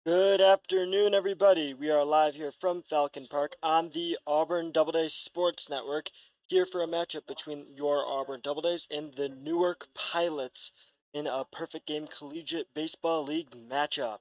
Good afternoon, everybody. We are live here from Falcon Park on the Auburn Doubledays Sports Network, here for a matchup between your Auburn Doubledays and the Newark Pilots in a perfect game collegiate baseball league matchup.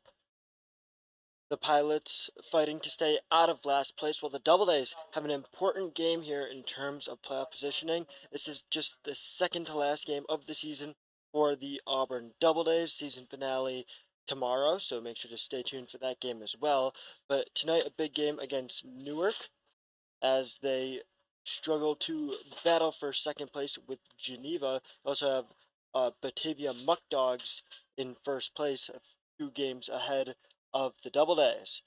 The Pilots fighting to stay out of last place, while the Doubledays have an important game here in terms of playoff positioning. This is just the second to last game of the season for the Auburn Doubledays. Season finale tomorrow, so make sure to stay tuned for that game as well. But tonight, a big game against Newark as they struggle to battle for second place with Geneva. We also have Batavia Muck Dogs in first place, a few games ahead of the Doubledays.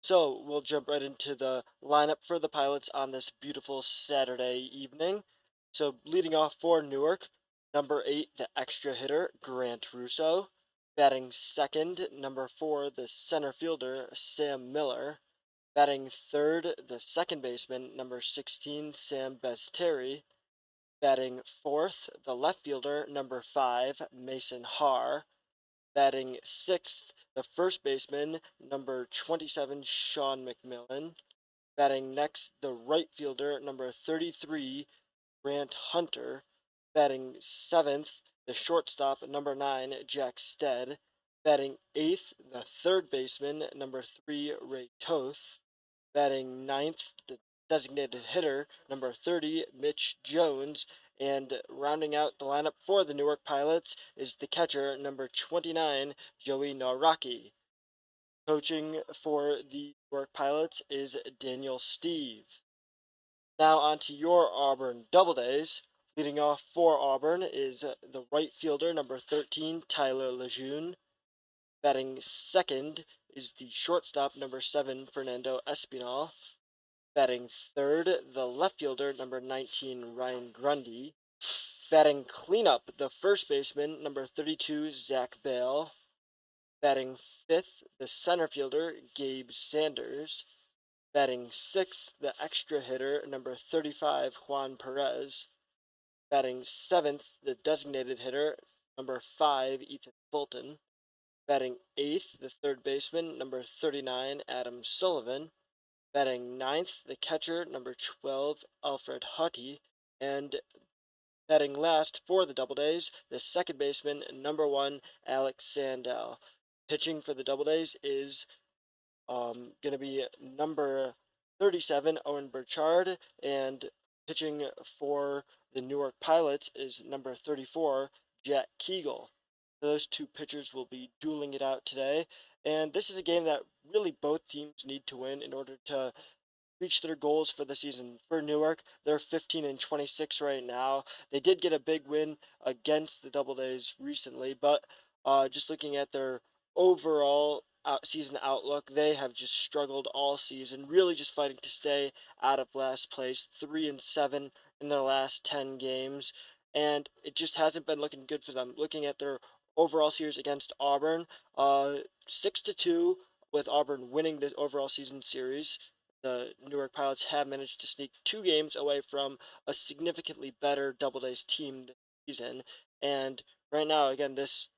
So we'll jump right into the lineup for the Pilots on this beautiful Saturday evening. So leading off for Newark, number 8, the extra hitter, Grant Russo. Batting second, number 4, the center fielder, Sam Miller. Batting third, the second baseman, number 16, Sam Besteri. Batting fourth, the left fielder, number 5, Mason Haar. Batting sixth, the first baseman, number 27, Sean McMillan. Batting next, the right fielder, number 33, Grant Hunter. Batting seventh, the shortstop, number 9, Jack Stead. Batting eighth, the third baseman, number 3, Ray Toth. Batting ninth, the designated hitter, number 30, Mitch Jones. And rounding out the lineup for the Newark Pilots is the catcher, number 29, Joey Naraki. Coaching for the Newark Pilots is Daniel Steve. Now on to your Auburn Doubledays. Leading off for Auburn is the right fielder, number 13, Tyler Lejeune. Batting second is the shortstop, number 7, Fernando Espinal. Batting third, the left fielder, number 19, Ryan Grundy. Batting cleanup, the first baseman, number 32, Zach Bale. Batting fifth, the center fielder, Gabe Sanders. Batting sixth, the extra hitter, number 35, Juan Perez. Batting seventh, the designated hitter, number 5, Ethan Fulton. Batting eighth, the third baseman, number 39, Adam Sullivan. Batting ninth, the catcher, number 12, Alfred Hutty. And batting last for the Doubledays, the second baseman, number 1, Alex Sandell. Pitching for the Doubledays is going to be number 37, Owen Burchard, and pitching for the Newark Pilots is number 34, Jack Kegel. Those two pitchers will be dueling it out today, and this is a game that really both teams need to win in order to reach their goals for the season. For Newark, they're 15 and 26 right now. They did get a big win against the Doubledays recently, but just looking at their overall season outlook, they have just struggled all season, really just fighting to stay out of last place. 3 and 7 in their last 10 games, and it just hasn't been looking good for them. Looking at their overall series against Auburn, 6-2, with Auburn winning the overall season series. The Newark Pilots have managed to sneak 2 games away from a significantly better Doubledays team this season. And right now, again, this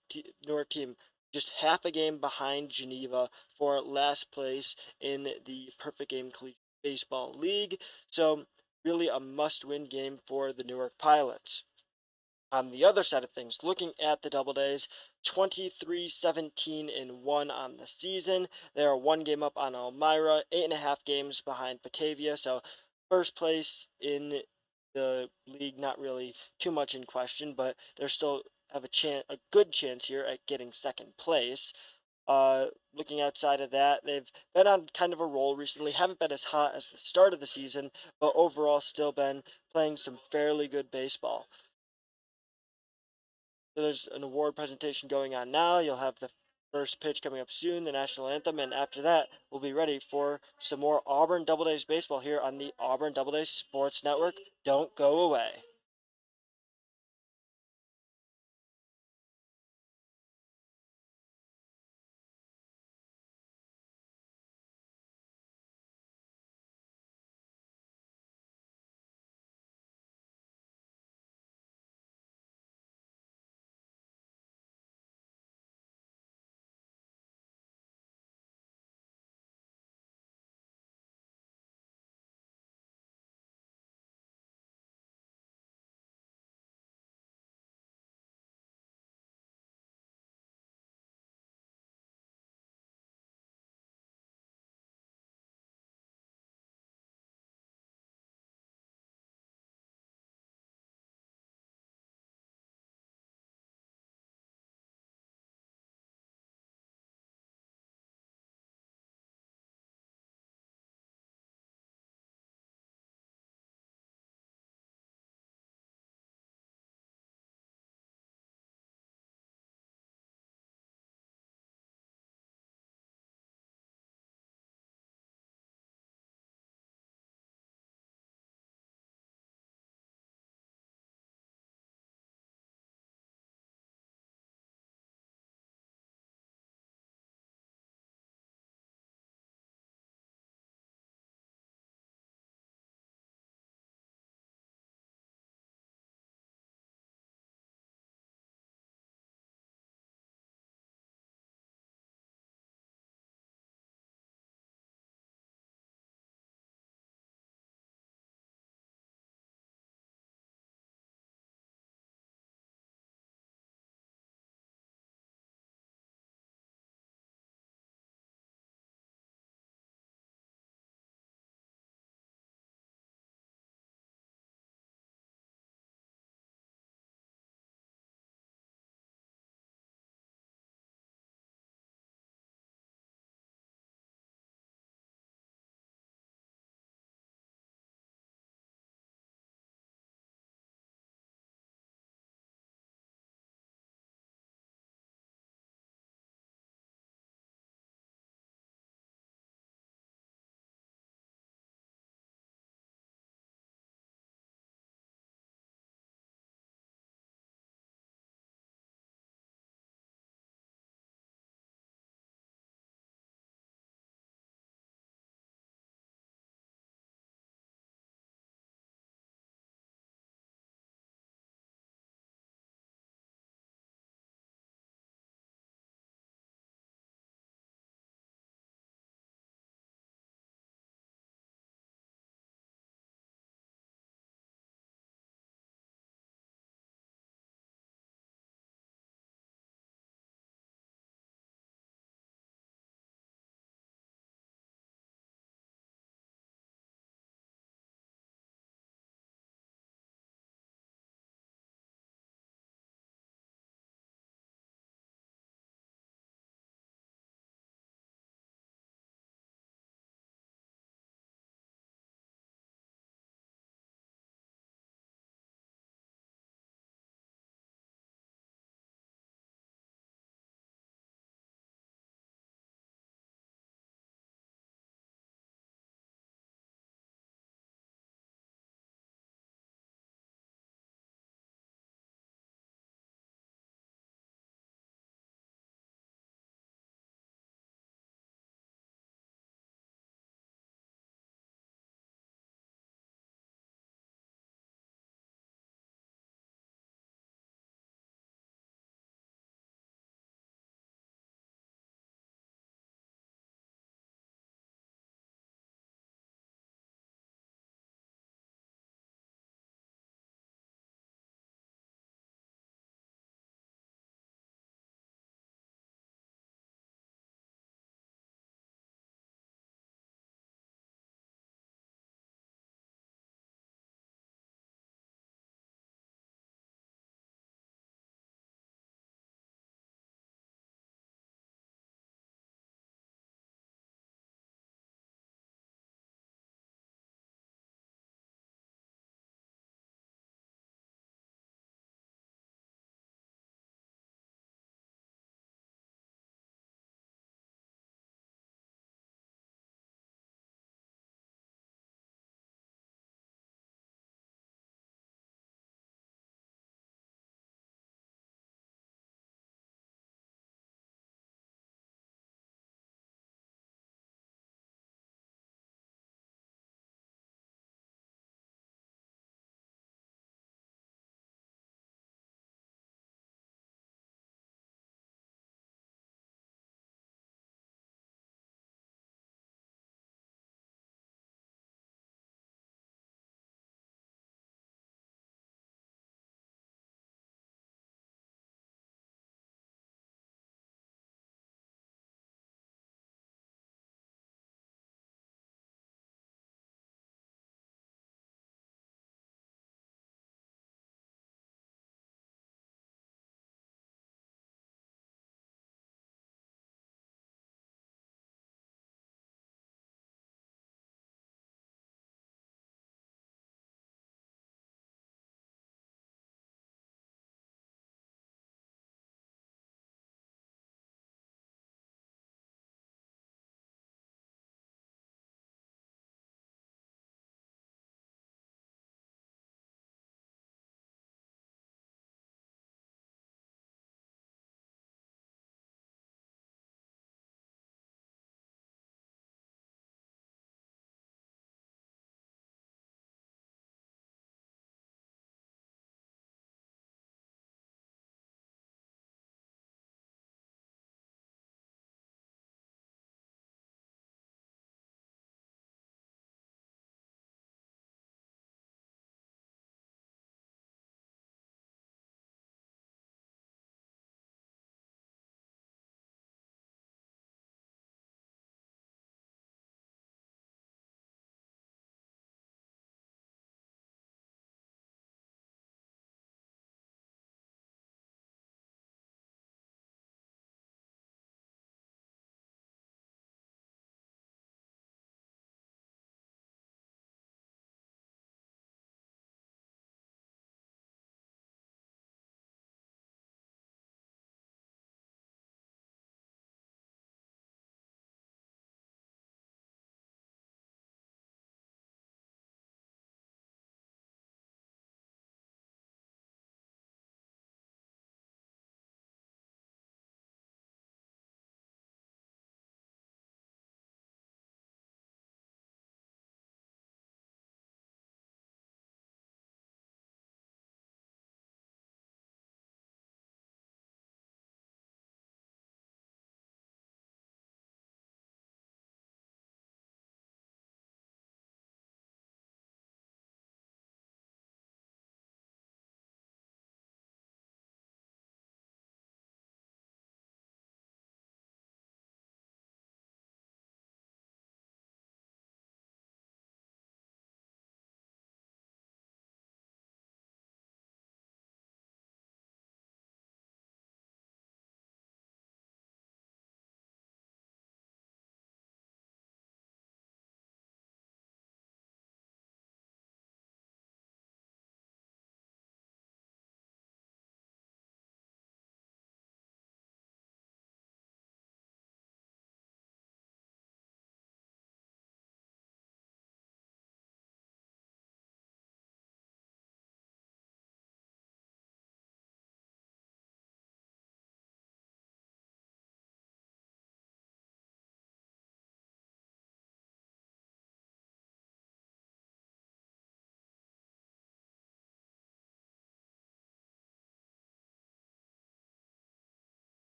Newark team just half a game behind Geneva for last place in the Perfect Game Collegiate Baseball League. So, really a must-win game for the Newark Pilots. On the other side of things, looking at the Doubledays, 23-17-1 on the season. They are 1 game up on Elmira, 8.5 games behind Batavia. So first place in the league, not really too much in question, but they're still have a good chance here at getting second place. Looking outside of that, they've been on kind of a roll recently. Haven't been as hot as the start of the season, but overall still been playing some fairly good baseball. So there's an award presentation going on now. You'll have the first pitch coming up soon, the national anthem, and after that, we'll be ready for some more Auburn Doubledays baseball here on the Auburn Doubledays Sports Network. Don't go away.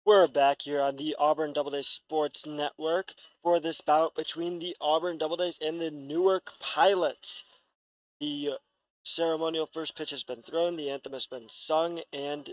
We're back here on the Auburn Doubledays Sports Network for this bout between the Auburn Doubledays and the Newark Pilots. The ceremonial first pitch has been thrown, the anthem has been sung, and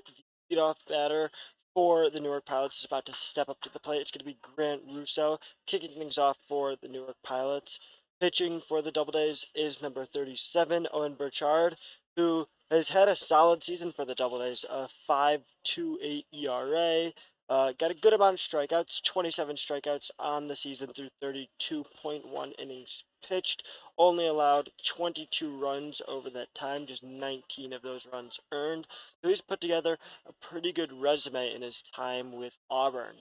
the leadoff batter for the Newark Pilots is about to step up to the plate. It's going to be Grant Russo kicking things off for the Newark Pilots. Pitching for the Doubledays is number 37, Owen Burchard, who has had a solid season for the Doubledays, a 5.28 ERA. Got a good amount of strikeouts, 27 strikeouts on the season through 32.1 innings pitched. Only allowed 22 runs over that time, just 19 of those runs earned. So he's put together a pretty good resume in his time with Auburn.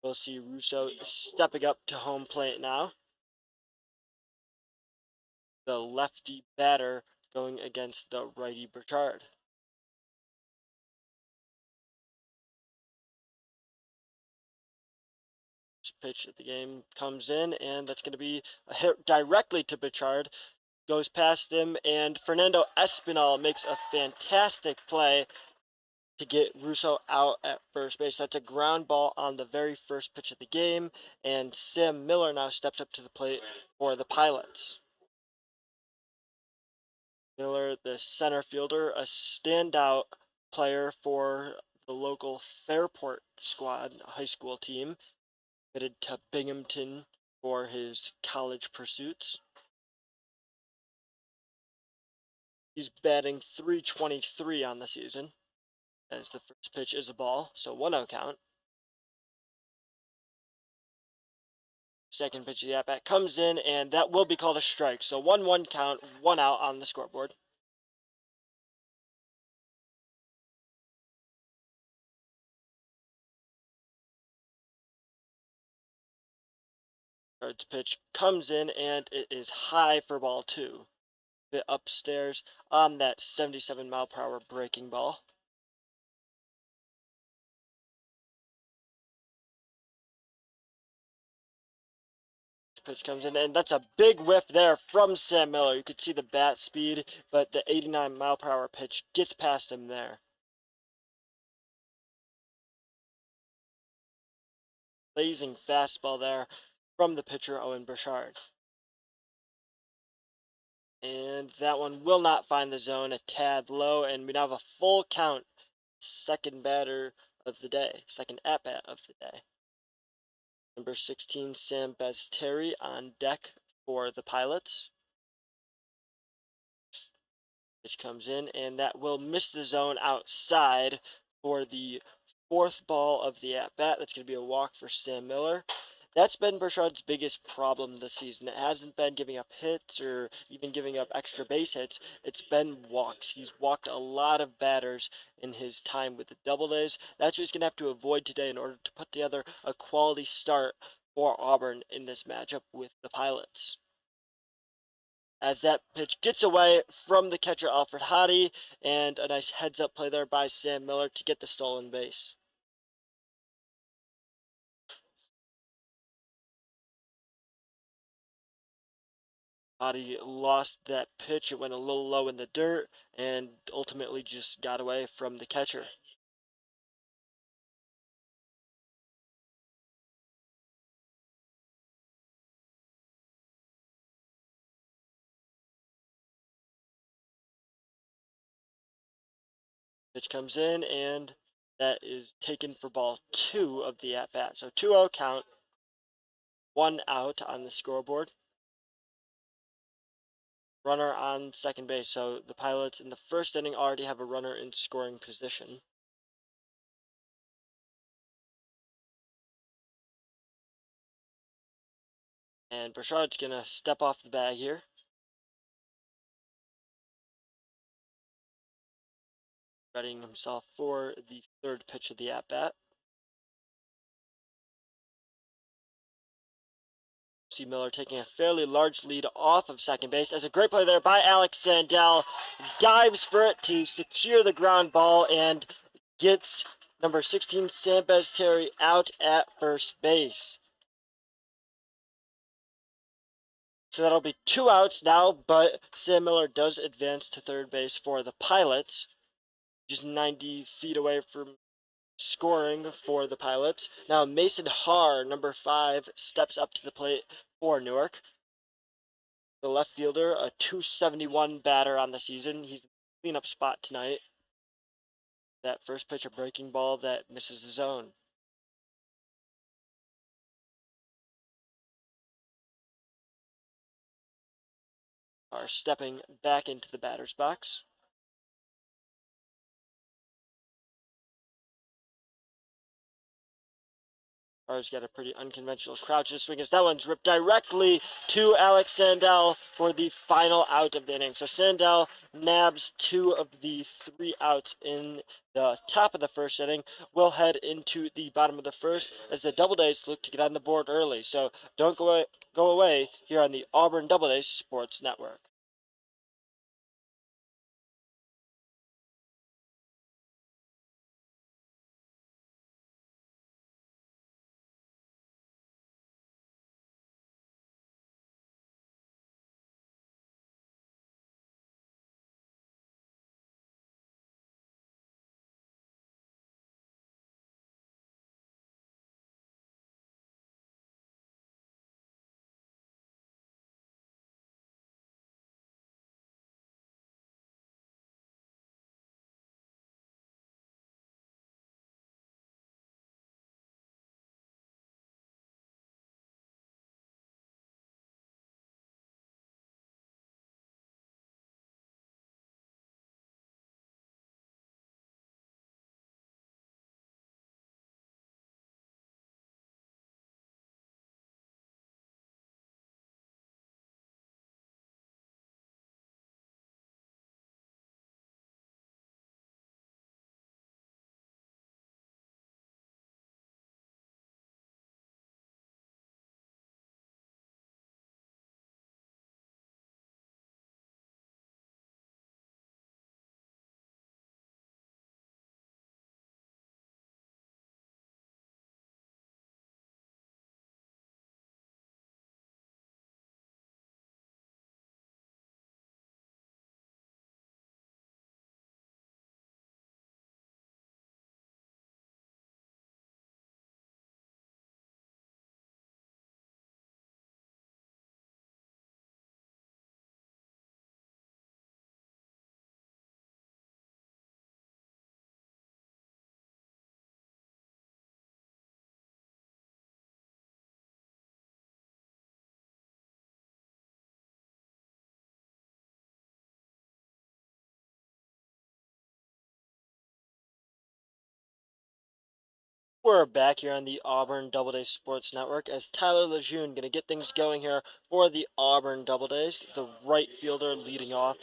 We'll see Russo stepping up to home plate now. The lefty batter going against the righty Burchard. Pitch of the game comes in, and that's going to be a hit directly to Burchard. Goes past him, and Fernando Espinal makes a fantastic play to get Russo out at first base. That's a ground ball on the very first pitch of the game, and Sam Miller now steps up to the plate for the Pilots. Miller, the center fielder, a standout player for the local Fairport squad high school team, headed to Binghamton for his college pursuits. He's batting .323 on the season, as the first pitch is a ball, so 1-0 count. Second pitch of the at-bat comes in, and that will be called a strike. So 1-1 count, 1 out on the scoreboard. Bird's pitch comes in, and it is high for ball 2. Bit upstairs on that 77-mile-per-hour breaking ball. Pitch comes in, and that's a big whiff there from Sam Miller. You could see the bat speed, but the 89-mile-per-hour pitch gets past him there. Blazing fastball there from the pitcher, Owen Burchard. And that one will not find the zone, a tad low, and we now have a full count. Second batter of the day, second at-bat of the day. Number 16, Sam Bezterry on deck for the Pilots. Pitch comes in, and that will miss the zone outside for the fourth ball of the at-bat. That's going to be a walk for Sam Miller. That's been Burchard's biggest problem this season. It hasn't been giving up hits or even giving up extra base hits. It's been walks. He's walked a lot of batters in his time with the Doubledays. That's what he's going to have to avoid today in order to put together a quality start for Auburn in this matchup with the Pilots. As that pitch gets away from the catcher Alfred Hottie, and a nice heads-up play there by Sam Miller to get the stolen base. Hottie lost that pitch. It went a little low in the dirt and ultimately just got away from the catcher. Pitch comes in, and that is taken for ball 2 of the at-bat. So 2-0 count, 1 out on the scoreboard. Runner on second base. So the Pilots in the first inning already have a runner in scoring position. And Burchard's going to step off the bag here. Readying himself for the third pitch of the at-bat. See Miller taking a fairly large lead off of second base. As a great play there by Alex Sandell. Dives for it to secure the ground ball and gets number 16, Sam Bezterry, out at first base. So that'll be 2 outs now, but Sam Miller does advance to third base for the Pilots. Just 90 feet away from scoring for the Pilots. Now Mason Haar, number 5, steps up to the plate for Newark. The left fielder, a 271 batter on the season. He's in the cleanup spot tonight. That first pitch, a breaking ball that misses the zone. Are stepping back into the batter's box. Bar's got a pretty unconventional crouch to swing as that one's ripped directly to Alex Sandell for the final out of the inning. So Sandell nabs 2 of the 3 outs in the top of the first inning. We'll head into the bottom of the first as the Doubledays look to get on the board early. So don't go away here on the Auburn Doubledays Sports Network. We're back here on the Auburn Doubledays Sports Network as Tyler Lejeune going to get things going here for the Auburn Doubledays. The right fielder leading off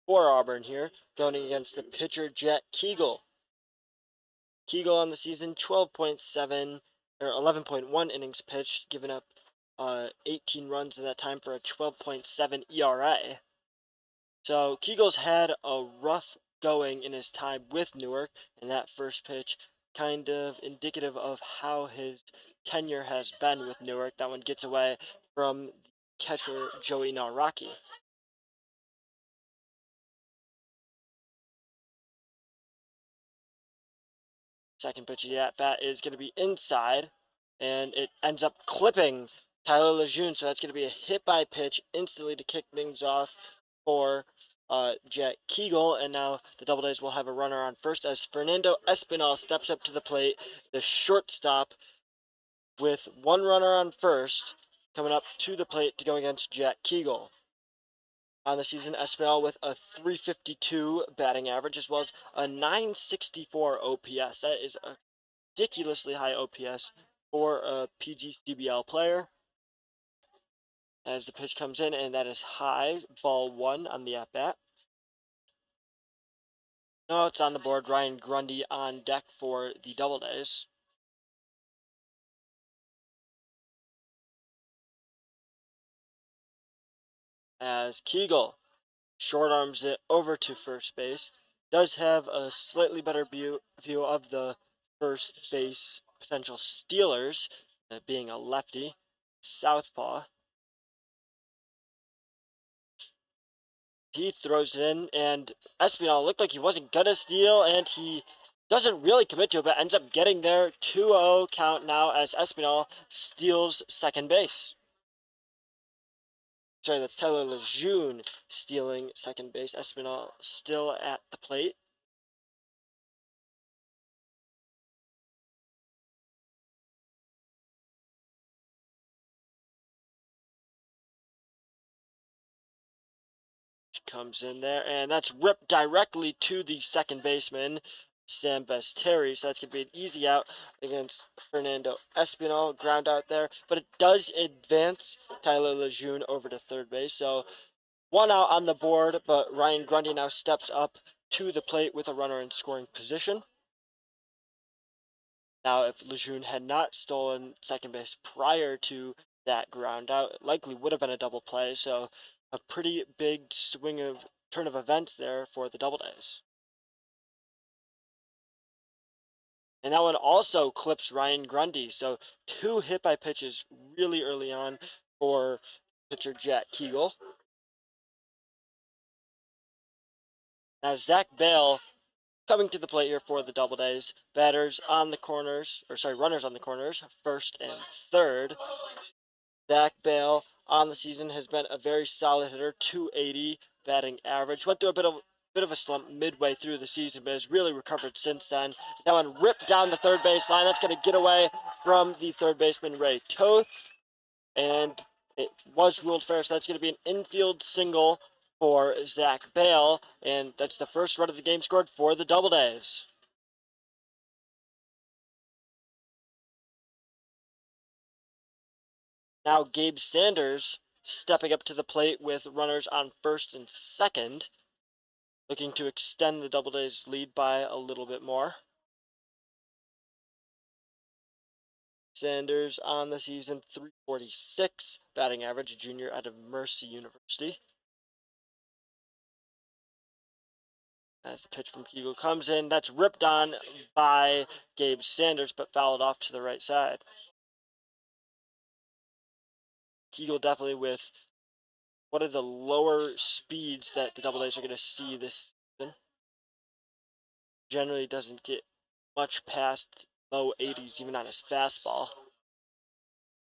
for Auburn here, going against the pitcher Jet Kegel. Kegel on the season, 12.7 or 11.1 innings pitched, giving up 18 runs in that time for a 12.7 ERA. So Kegel's had a rough going in his time with Newark, and that first pitch kind of indicative of how his tenure has been with Newark. That one gets away from catcher Joey Naraki. Second pitch of the at-bat is going to be inside, and it ends up clipping Tyler Lejeune, so that's going to be a hit-by pitch instantly to kick things off for Jet Kegel, and now the Doubledays will have a runner on first as Fernando Espinal steps up to the plate, the shortstop, with 1 runner on first, coming up to the plate to go against Jet Kegel. On the season, Espinal with a 352 batting average as well as a 964 OPS. That is a ridiculously high OPS for a PGCBL player. As the pitch comes in, and that is high, ball 1 on the at-bat. No, it's on the board. Ryan Grundy on deck for the Doubledays. As Kegel short arms it over to first base, does have a slightly better view of the first base potential stealers, being a lefty, southpaw. He throws it in, and Espinal looked like he wasn't gonna steal, and he doesn't really commit to it, but ends up getting there. 2-0 count now as Espinal steals second base. Sorry, that's Tyler Lejeune stealing second base. Espinal still at the plate. Comes in there, and that's ripped directly to the second baseman, Sam Terry. So that's going to be an easy out against Fernando Espinal. Ground out there, but it does advance Tyler Lejeune over to third base. So 1 out on the board, but Ryan Grundy now steps up to the plate with a runner in scoring position. Now, if Lejeune had not stolen second base prior to that ground out, it likely would have been a double play. So a pretty big turn of events there for the Doubledays. And that one also clips Ryan Grundy. So 2 hit by pitches really early on for pitcher Jack Kegel. Now Zach Bale coming to the plate here for the Doubledays. Runners on the corners, first and third. Zach Bale on the season has been a very solid hitter, 280 batting average. Went through a bit of a slump midway through the season, but has really recovered since then. That one ripped down the third base line. That's going to get away from the third baseman Ray Toth, and it was ruled fair. So that's going to be an infield single for Zach Bale, and that's the first run of the game scored for the Doubledays. Now Gabe Sanders stepping up to the plate with runners on first and second, looking to extend the Doubledays lead by a little bit more. Sanders on the season, 346 batting average, junior out of Mercy University. As the pitch from Kegel comes in, that's ripped on by Gabe Sanders, but fouled off to the right side. Kegel definitely with one of the lower speeds that the Doubledays are going to see this season. Generally doesn't get much past low 80s even on his fastball.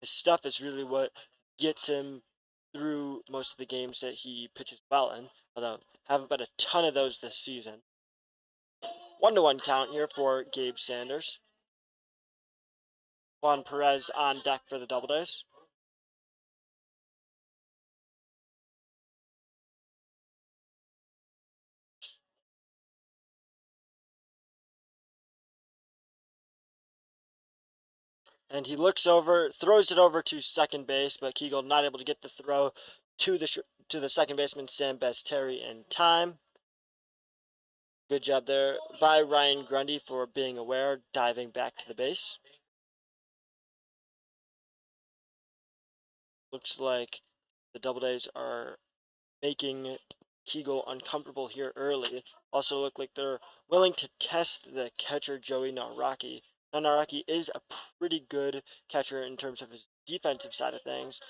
His stuff is really what gets him through most of the games that he pitches well in, although haven't been a ton of those this season. 1-1 count here for Gabe Sanders. Juan Perez on deck for the Doubledays. And he looks over, throws it over to second base, but Kegel not able to get the throw to the second baseman Sam Terry in time. Good job there by Ryan Grundy for being aware, diving back to the base. Looks like the Doubledays are making Kegel uncomfortable here early. Also look like they're willing to test the catcher Joey Naraki. Now Naraki is a pretty good catcher in terms of his defensive side of things.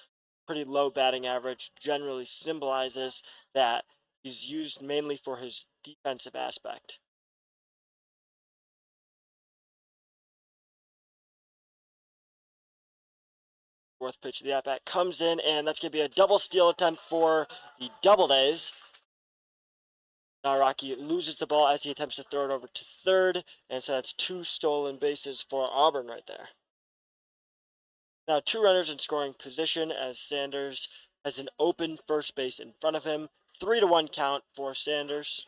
Pretty low batting average, generally symbolizes that he's used mainly for his defensive aspect. Fourth pitch of the at-bat comes in, and that's going to be a double steal attempt for the Doubledays. Naraki loses the ball as he attempts to throw it over to third, and so that's 2 stolen bases for Auburn right there. Now 2 runners in scoring position as Sanders has an open first base in front of him. 3-1 count for Sanders.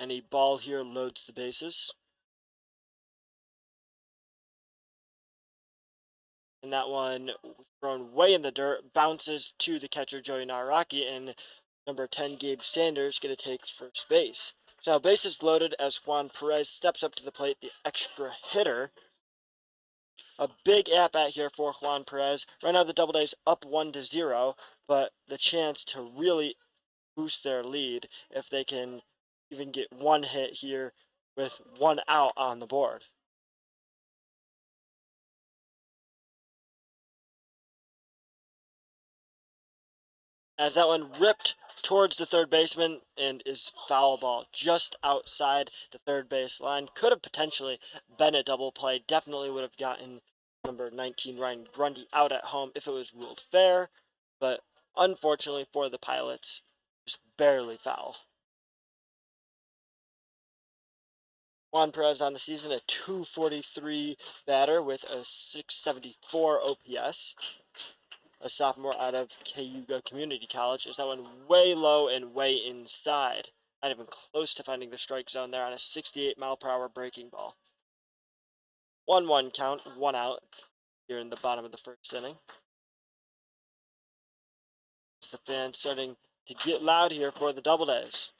And a ball here loads the bases. And that one thrown way in the dirt, bounces to the catcher Joey Naraki, and number 10 Gabe Sanders going to take first base. So now bases loaded as Juan Perez steps up to the plate, the extra hitter. A big at-bat here for Juan Perez. Right now the Doubledays up 1-0, but the chance to really boost their lead if they can even get one hit here with 1 out on the board. as that one ripped towards the third baseman and is foul ball just outside the third base line. Could have potentially been a double play. Definitely would have gotten number 19 Ryan Grundy out at home if it was ruled fair, but unfortunately for the Pilots, just barely foul. Juan Perez on the season, a 243 batter with a 674 OPS. A sophomore out of Cayuga Community College. Is that one way low and way inside? Not even close to finding the strike zone there on a 68-mile-per-hour breaking ball. 1-1 count, 1 out here in the bottom of the first inning. The fans starting to get loud here for the Doubledays.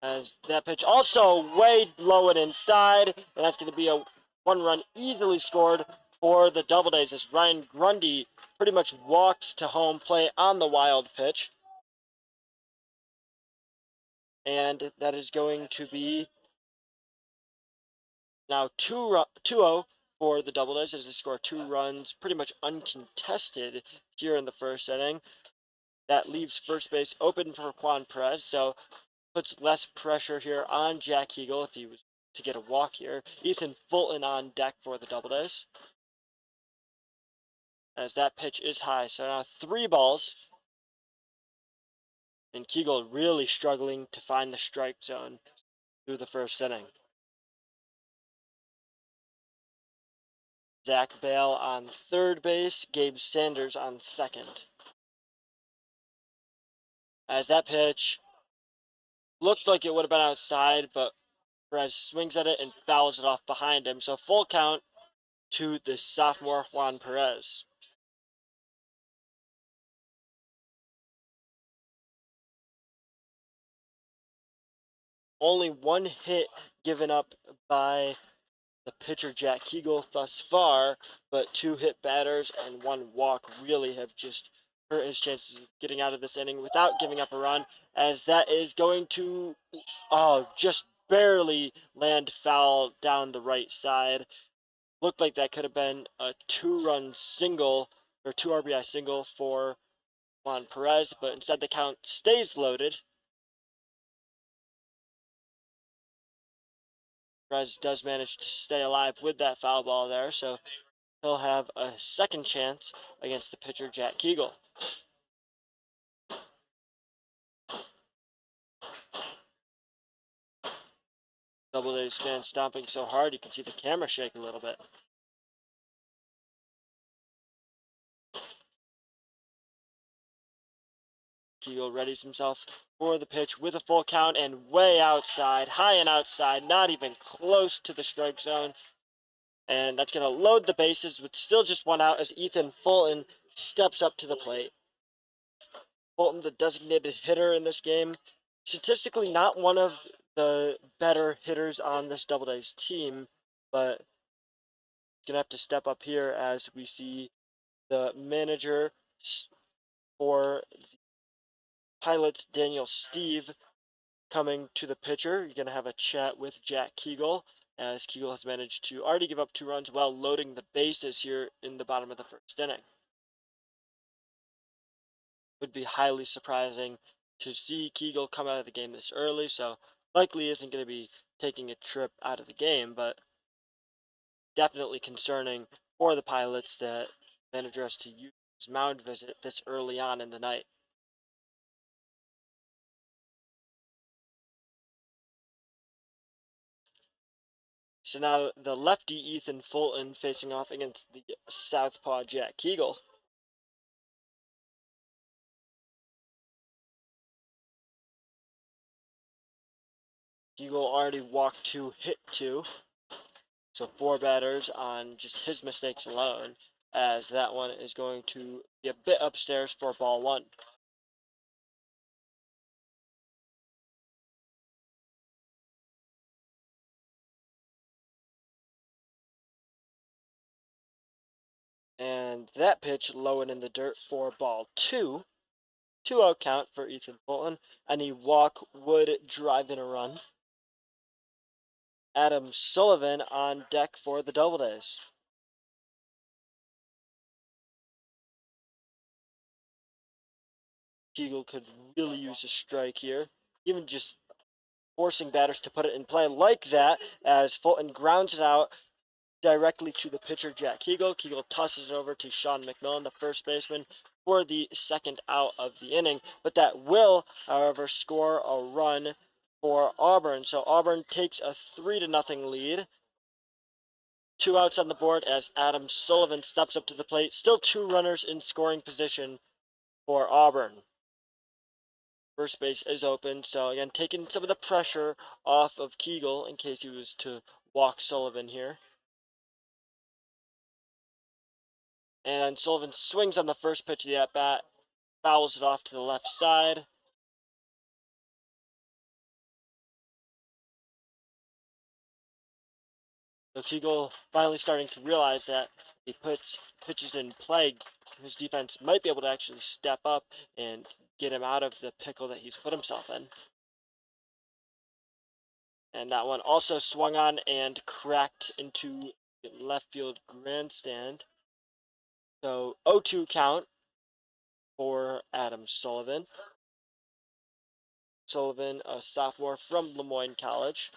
As that pitch also way low and inside, and that's going to be a 1-run easily scored for the Doubledays as Ryan Grundy pretty much walks to home plate on the wild pitch. And that is going to be now 2-0 for the Doubledays as they score 2 runs pretty much uncontested here in the first inning. That leaves first base open for Juan Perez, so puts less pressure here on Jack Hegel if he was to get a walk here. Ethan Fulton on deck for the Doubledays. As that pitch is high, so now 3 balls. And Kegel really struggling to find the strike zone through the first inning. Zach Bale on third base, Gabe Sanders on second. As that pitch looked like it would have been outside, but Perez swings at it and fouls it off behind him. So full count to the sophomore Juan Perez. Only 1 hit given up by the pitcher Jack Hegel thus far, but 2 hit batters and 1 walk really have just hurt his chances of getting out of this inning without giving up a run, as that is going to just barely land foul down the right side. Looked like that could have been a 2-run single or 2 RBI single for Juan Perez, but instead the count stays loaded. Perez does manage to stay alive with that foul ball there, so he'll have a second chance against the pitcher Jack Kegel. Doubledays fan stomping so hard you can see the camera shake a little bit. Kegel readies himself for the pitch with a full count and way outside, high and outside, not even close to the strike zone. And that's going to load the bases with still just 1 out as Ethan Fulton steps up to the plate. Fulton, the designated hitter in this game, statistically not one of the better hitters on this Doubledays team, but going to have to step up here as we see the manager for the Pilots, Daniel Steve, coming to the pitcher. You're going to have a chat with Jack Kegel, as Kegel has managed to already give up 2 runs while loading the bases here in the bottom of the first inning. Would be highly surprising to see Kegel come out of the game this early, so likely isn't going to be taking a trip out of the game, but definitely concerning for the Pilots that the manager has to use his mound visit this early on in the night. So now the lefty Ethan Fulton facing off against the southpaw Jack Kegel. Kegel already walked 2, hit 2. So 4 batters on just his mistakes alone, as that one is going to be a bit upstairs for ball 1. And that pitch low and in the dirt for ball 2. 2-0 count for Ethan Fulton. Any walk would drive in a run. Adam Sullivan on deck for the Doubledays. Kegel could really use a strike here, even just forcing batters to put it in play like that as Fulton grounds it out directly to the pitcher, Jack Kegel. Kegel tosses it over to Sean McMillan, the first baseman, for the second out of the inning. But that will, however, score a run for Auburn. So Auburn takes a 3-0 lead. 2 outs on the board as Adam Sullivan steps up to the plate. Still 2 runners in scoring position for Auburn. First base is open, so again, taking some of the pressure off of Kegel in case he was to walk Sullivan here. And Sullivan swings on the first pitch of the at-bat, fouls it off to the left side. So Kegel finally starting to realize that he puts pitches in play, his defense might be able to actually step up and get him out of the pickle that he's put himself in. And that one also swung on and cracked into left field grandstand. So 0-2 count for Adam Sullivan. Sullivan, a sophomore from Lemoyne College,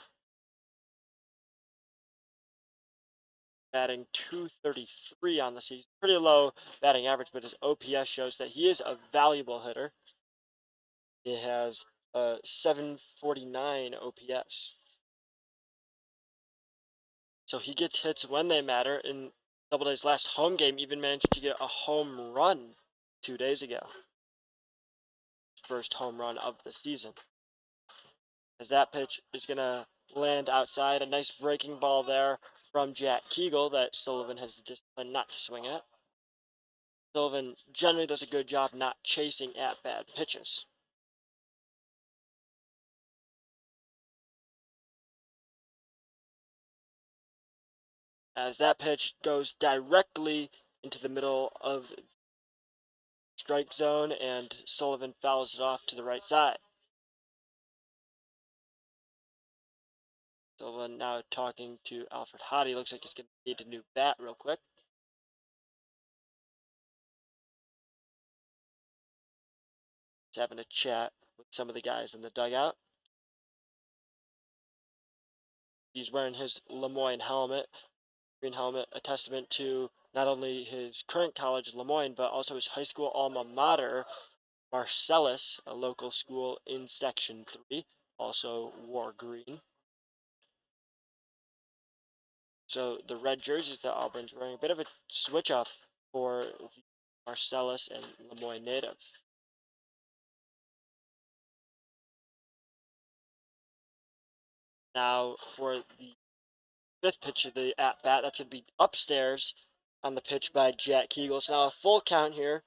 batting .233 on the season. Pretty low batting average, but his OPS shows that he is a valuable hitter. He has a 749 OPS. So he gets hits when they matter. In Doubleday's last home game, even managed to get a home run 2 days ago. First home run of the season. As that pitch is going to land outside, a nice breaking ball there from Jack Kegel that Sullivan has the discipline not to swing at. Sullivan generally does a good job not chasing at bad pitches. As that pitch goes directly into the middle of the strike zone, and Sullivan fouls it off to the right side. Sullivan now talking to Alfred Hottie. Looks like he's going to need a new bat real quick. He's having a chat with some of the guys in the dugout. He's wearing his Lemoyne helmet, green helmet, a testament to not only his current college, Lemoyne, but also his high school alma mater, Marcellus, a local school in Section 3, also wore green. So the red jerseys that Auburn's wearing, a bit of a switch up for the Marcellus and Lemoyne natives. Now for the fifth pitch of the at-bat, that's going to be upstairs on the pitch by Jack Kegel. So now a full count here.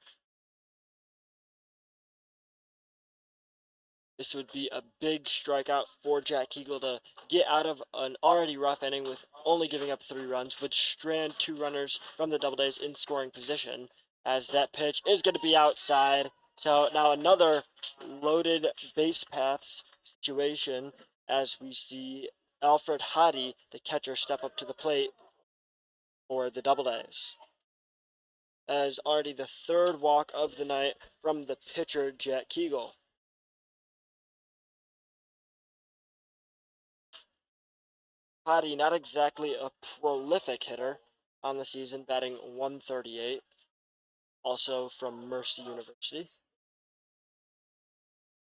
This would be a big strikeout for Jack Kegel to get out of an already rough inning with only giving up 3 runs, would strand 2 runners from the Doubledays in scoring position, as that pitch is going to be outside. So now another loaded base paths situation as we see Alfred Hottie, the catcher, step up to the plate for the Doubledays. That is already the 3rd walk of the night from the pitcher, Jack Kegel. Hottie, not exactly a prolific hitter on the season, batting .138, also from Mercy University.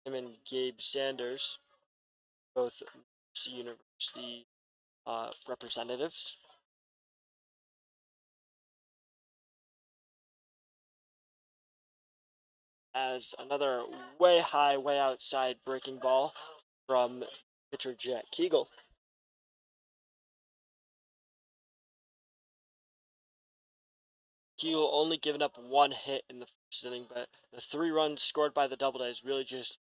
Him and Gabe Sanders, both Mercy University representatives. As another way high, way outside breaking ball from pitcher Jack Kegel. Kegel only given up 1 hit in the first inning, but the 3 runs scored by the Doubledays really just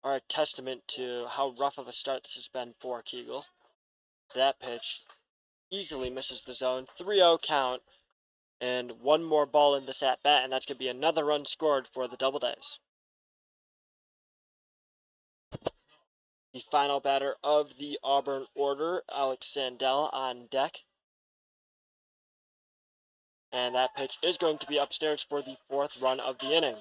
are a testament to how rough of a start this has been for Kegel. That pitch easily misses the zone. 3-0 count, and 1 more ball in this at bat, and that's going to be another run scored for the Doubledays. The final batter of the Auburn order, Alex Sandell, on deck. And that pitch is going to be upstairs for the 4th run of the inning.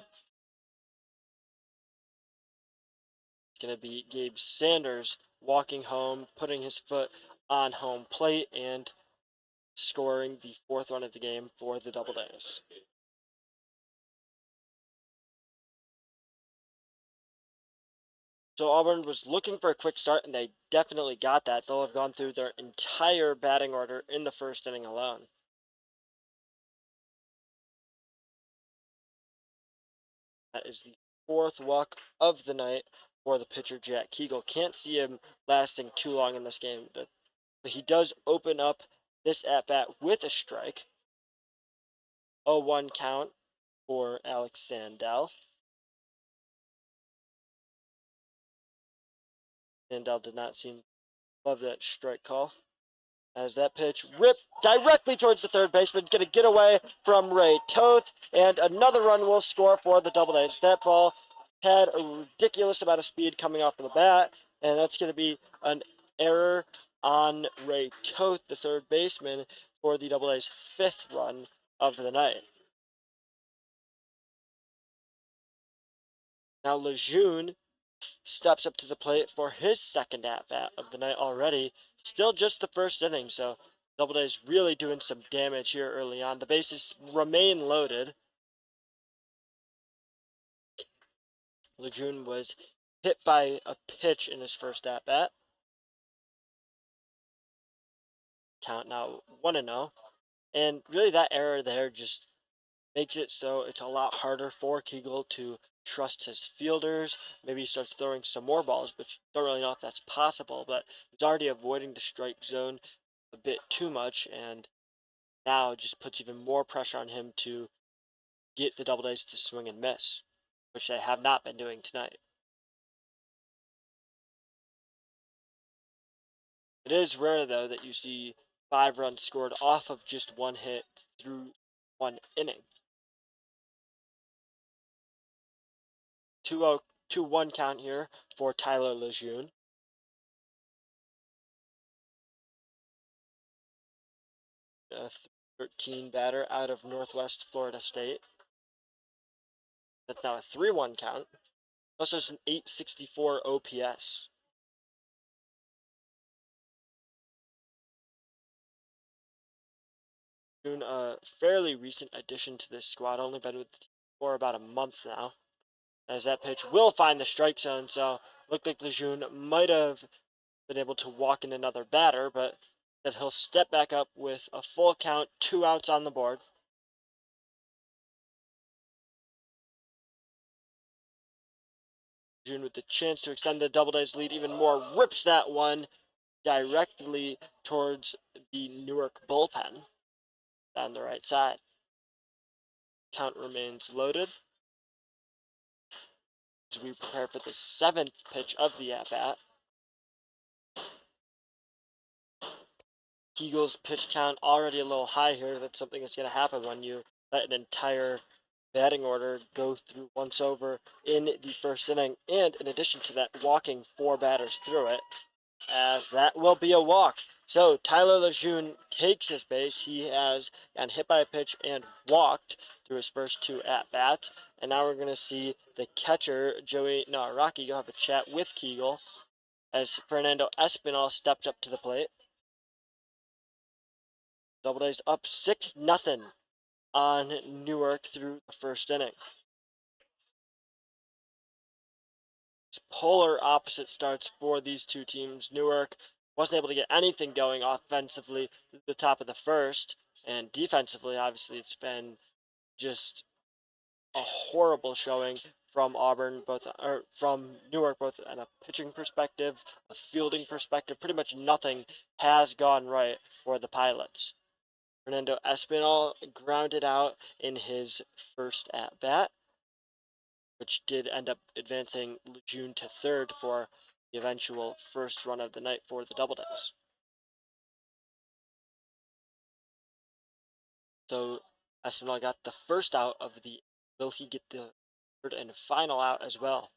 going to be Gabe Sanders walking home, putting his foot on home plate, and scoring the 4th run of the game for the Doubledays. So Auburn was looking for a quick start, and they definitely got that. They'll have gone through their entire batting order in the 1st inning alone. That is the 4th walk of the night for the pitcher, Jack Kegel. Can't see him lasting too long in this game, but he does open up this at-bat with a strike. 0-1 count for Alex Sandell. Sandell did not seem to love that strike call, as that pitch ripped directly towards the third baseman, going to get away from Ray Toth, and another run will score for the Doubledays. That ball had a ridiculous amount of speed coming off of the bat, and that's going to be an error on Ray Toth, the third baseman, for the Doubledays' 5th run of the night. Now Lejeune steps up to the plate for his 2nd at-bat of the night already. Still just the 1st inning, so Doubledays really doing some damage here early on. The bases remain loaded. Lejeune was hit by a pitch in his 1st at-bat. Count now 1-0. And really that error there just makes it so it's a lot harder for Kegel to trust his fielders. Maybe he starts throwing some more balls, which don't really know if that's possible, but he's already avoiding the strike zone a bit too much, and now it just puts even more pressure on him to get the Doubledays to swing and miss, which they have not been doing tonight. It is rare, though, that you see 5 runs scored off of just one hit through 1 inning. 2-1 count here for Tyler Lejeune. 13 batter out of Northwest Florida State. That's now a 3-1 count. Also has an 864 OPS. Lejeune, a fairly recent addition to this squad, only been with the team for about a month now. As that pitch will find the strike zone, so looked like Lejeune might have been able to walk in another batter, but that he'll step back up with a full count, 2 outs on the board. Lejeune with the chance to extend the Doubledays lead even more, rips that one directly towards the Newark bullpen on the right side. Count remains loaded as we prepare for the 7th pitch of the at-bat. Kegel's pitch count already a little high here. That's something that's going to happen when you let an entire batting order go through once over in the 1st inning, and in addition to that, walking 4 batters through it, as that will be a walk. So Tyler Lejeune takes his base. He has gotten hit by a pitch and walked through his first 2 at-bats, and now we're going to see the catcher, Joey Naaraki, go have a chat with Kegel as Fernando Espinal steps up to the plate. Doubledays up 6-0 on Newark through the 1st inning. It's polar opposite starts for these two teams. Newark wasn't able to get anything going offensively at the top of the 1st, and defensively, obviously, it's been just a horrible showing from Auburn, from Newark, both on a pitching perspective, a fielding perspective. Pretty much nothing has gone right for the Pilots. Fernando Espinal grounded out in his 1st at-bat, which did end up advancing Lejeune to 3rd for the eventual 1st run of the night for the Doubledays. So Espinal got the 1st out of the. Will he get the 3rd and final out as well?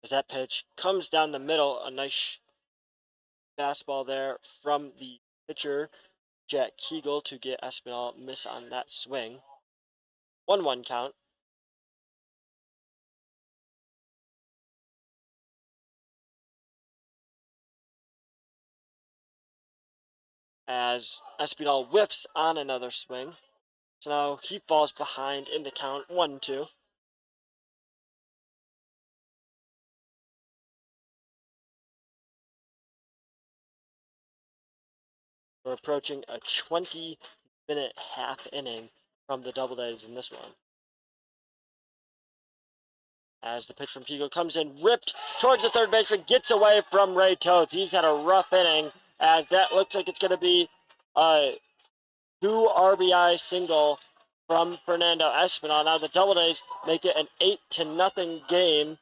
As that pitch comes down the middle, a nice fastball there from the pitcher, Jack Kegel, to get Espinal miss on that swing. 1-1 count. as Espinal whiffs on another swing. So now he falls behind in the count 1-2. We're approaching a 20-minute half inning from the Doubledays in this one. As the pitch from Pico comes in, ripped towards the third baseman, gets away from Ray Toth. He's had a rough inning, as that looks like it's going to be a 2 RBI single from Fernando Espinal. Now the Doubledays make it an 8-0 game.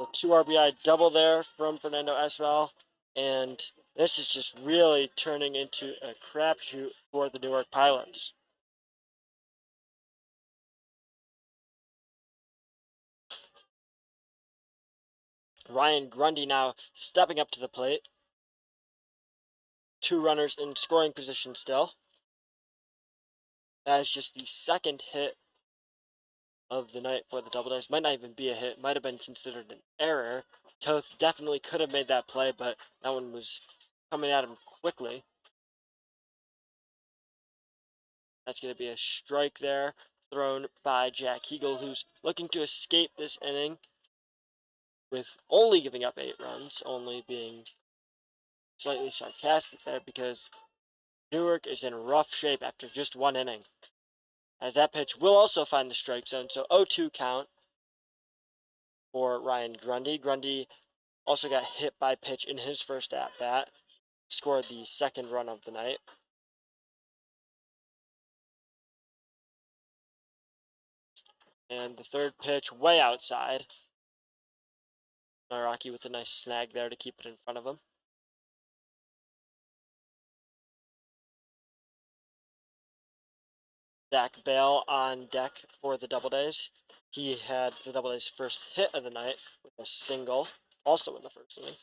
The 2 RBI double there from Fernando Espinal, and this is just really turning into a crapshoot for the Newark Pilots. Ryan Grundy now stepping up to the plate. 2 runners in scoring position still. That is just the second hit of the night for the Doubledays. Might not even be a hit. Might have been considered an error. Toth definitely could have made that play, but that one was coming at him quickly. That's going to be a strike there, thrown by Jack Hegel, who's looking to escape this inning with only giving up 8 runs, only being slightly sarcastic there because Newark is in rough shape after just 1 inning. As that pitch will also find the strike zone, so 0-2 count for Ryan Grundy. Grundy also got hit by pitch in his first at-bat, scored the second run of the night. And the third pitch way outside. Naraki with a nice snag there to keep it in front of him. Zach Bale on deck for the Doubledays. He had the Doubledays' first hit of the night with a single, also in the first inning.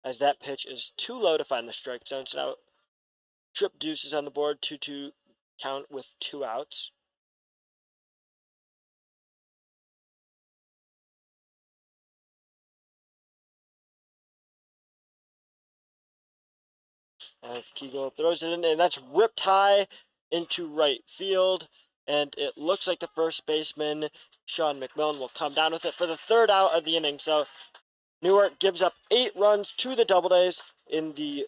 As that pitch is too low to find the strike zone, so now Trip Deuce is on the board, 2-2 count with 2 outs. As Kegel throws it in, and that's ripped high into right field. And it looks like the first baseman, Sean McMillan, will come down with it for the third out of the inning. So Newark gives up 8 runs to the Doubledays in the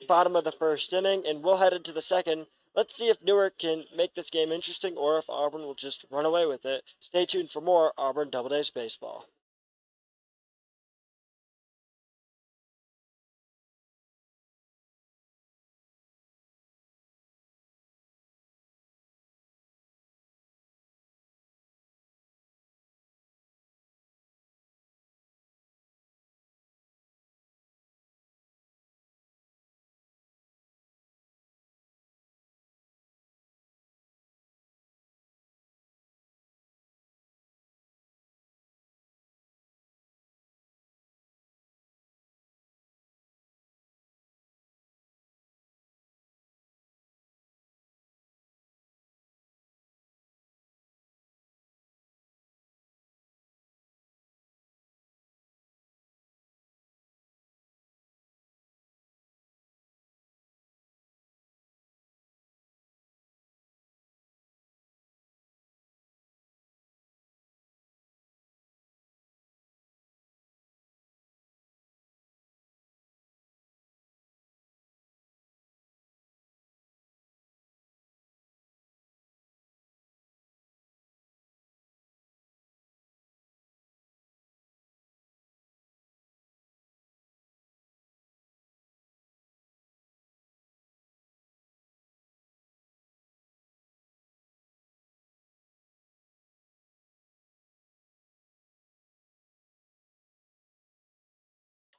bottom of the first inning, and we'll head into the second. Let's see if Newark can make this game interesting or if Auburn will just run away with it. Stay tuned for more Auburn Doubledays baseball.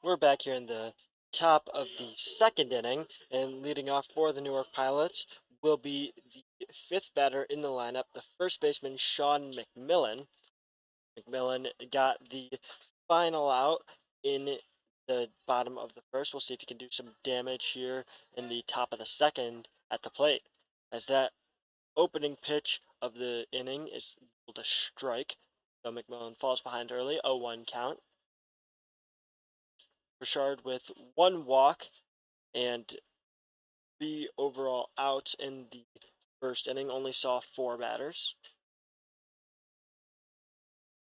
We're back here in the top of the second inning, and leading off for the Newark Pilots will be the 5th batter in the lineup, the first baseman, Sean McMillan. McMillan got the final out in the bottom of the first. We'll see if he can do some damage here in the top of the second at the plate, as that opening pitch of the inning is able to strike. So McMillan falls behind early, 0-1 count. Richard with 1 walk and 3 overall outs in the first inning. Only saw 4 batters.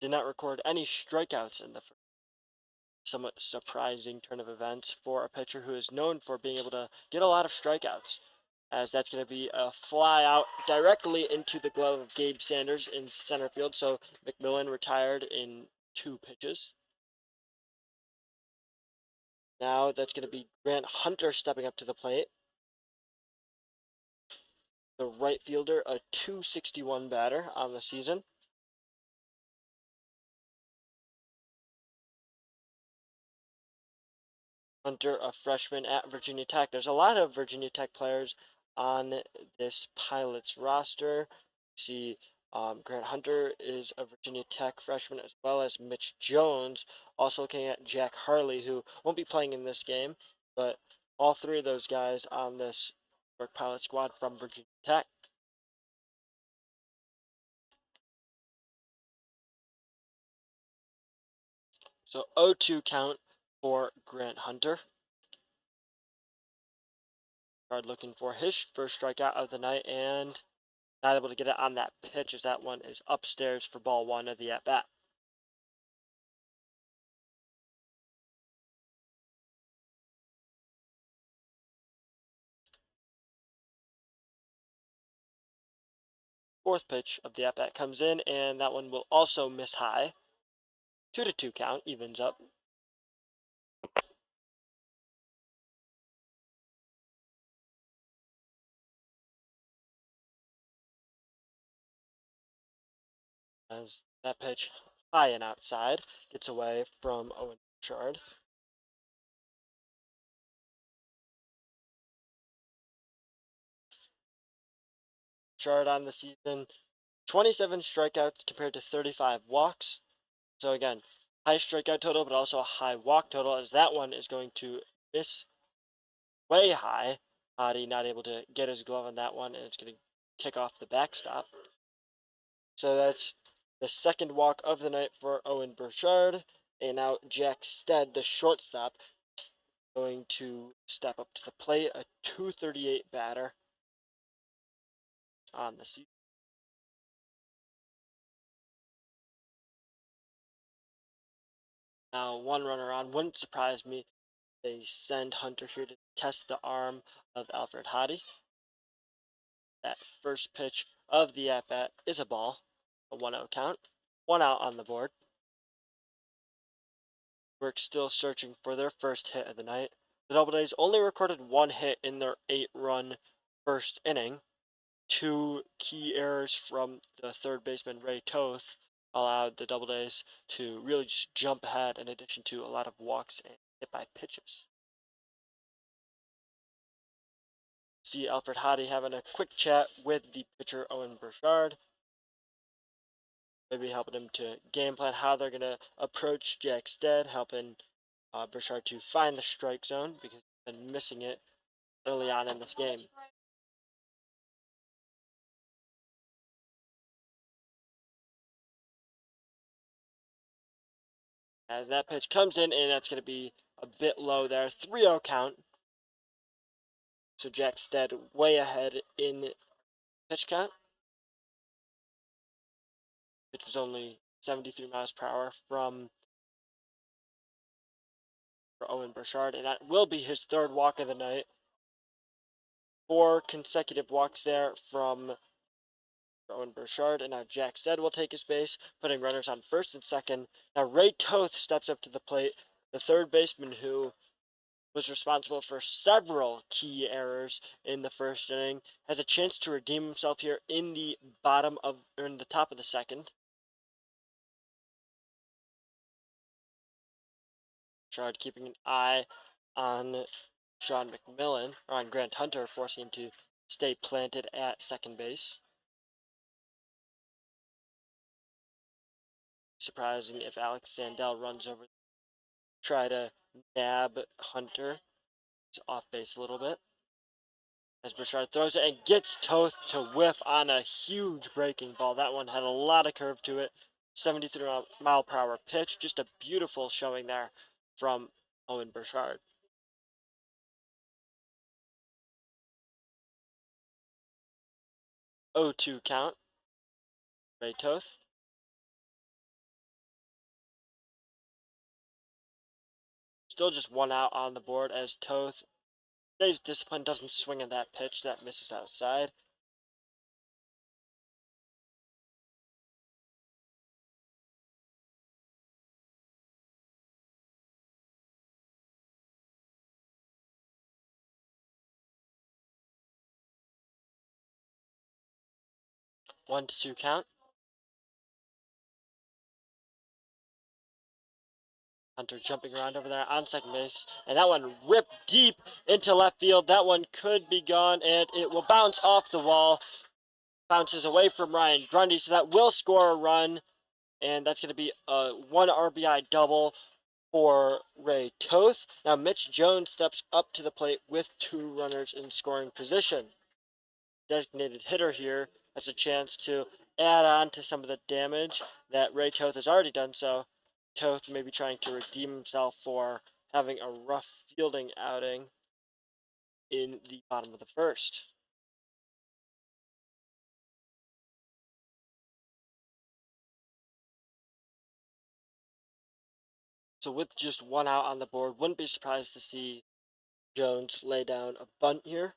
Did not record any strikeouts in the first. Somewhat surprising turn of events for a pitcher who is known for being able to get a lot of strikeouts, as that's going to be a fly out directly into the glove of Gabe Sanders in center field. So McMillan retired in 2 pitches. Now that's going to be Grant Hunter stepping up to the plate. The right fielder, a .261 batter on the season. Hunter, a freshman at Virginia Tech. There's a lot of Virginia Tech players on this Pilots roster. See, Grant Hunter is a Virginia Tech freshman, as well as Mitch Jones. Also looking at Jack Harley, who won't be playing in this game, but all 3 of those guys on this Newark Pilot squad from Virginia Tech. So 0-2 count for Grant Hunter. Guard looking for his first strikeout of the night, and not able to get it on that pitch, as that one is upstairs for ball 1 of the at-bat. Fourth pitch of the at-bat comes in, and that one will also miss high. 2-2 count, evens up. As that pitch high and outside gets away from Owen Burchard. Burchard on the season, 27 strikeouts compared to 35 walks. So again, high strikeout total, but also a high walk total, as that one is going to miss way high. Hadi not able to get his glove on that one, and it's going to kick off the backstop. So that's the second walk of the night for Owen Burchard. And now Jack Stead, the shortstop, going to step up to the plate, a .238 batter on the season. Now, 1 runner on, wouldn't surprise me. They send Hunter here to test the arm of Alfred Hadi. That first pitch of the at-bat is a ball, a 1-0 count, 1 out on the board. Newark still searching for their first hit of the night. The Doubledays only recorded 1 hit in their 8-run first inning. 2 key errors from the third baseman Ray Toth allowed the Doubledays to really just jump ahead, in addition to a lot of walks and hit by pitches. See Alfred Hadi having a quick chat with the pitcher Owen Burchard. Maybe helping him to game plan how they're going to approach Jack Stead, helping Burchard to find the strike zone, because he's been missing it early on in this game. As that pitch comes in, and that's going to be a bit low there. 3-0 count. So Jack Stead way ahead in pitch count. Pitch was only 73 miles per hour for Owen Burchard, and that will be his 3rd walk of the night. 4 consecutive walks there from Owen Burchard, and now Jack Stead will take his base, putting runners on first and second. Now Ray Toth steps up to the plate, the third baseman who was responsible for several key errors in the first inning, has a chance to redeem himself here in the top of the second. Burchard keeping an eye on Sean McMillan, or on Grant Hunter, forcing him to stay planted at second base. Surprising if Alex Sandell runs over, try to nab Hunter. He's off base a little bit. As Burchard throws it and gets Toth to whiff on a huge breaking ball. That one had a lot of curve to it. 73 mile per hour pitch. Just a beautiful showing there from Owen Burchard. 0-2 count. Ray Toth. Still just one out on the board as Toth stays disciplined, doesn't swing at that pitch that misses outside. One to 2 count. Hunter jumping around over there on second base, and that one ripped deep into left field. That one could be gone, and it will bounce off the wall. Bounces away from Ryan Grundy, so that will score a run, and that's going to be a 1 RBI double for Ray Toth. Now Mitch Jones steps up to the plate with 2 runners in scoring position. Designated hitter here has a chance to add on to some of the damage that Ray Toth has already done. So Toth may be trying to redeem himself for having a rough fielding outing in the bottom of the first. So with just 1 out on the board, wouldn't be surprised to see Jones lay down a bunt here.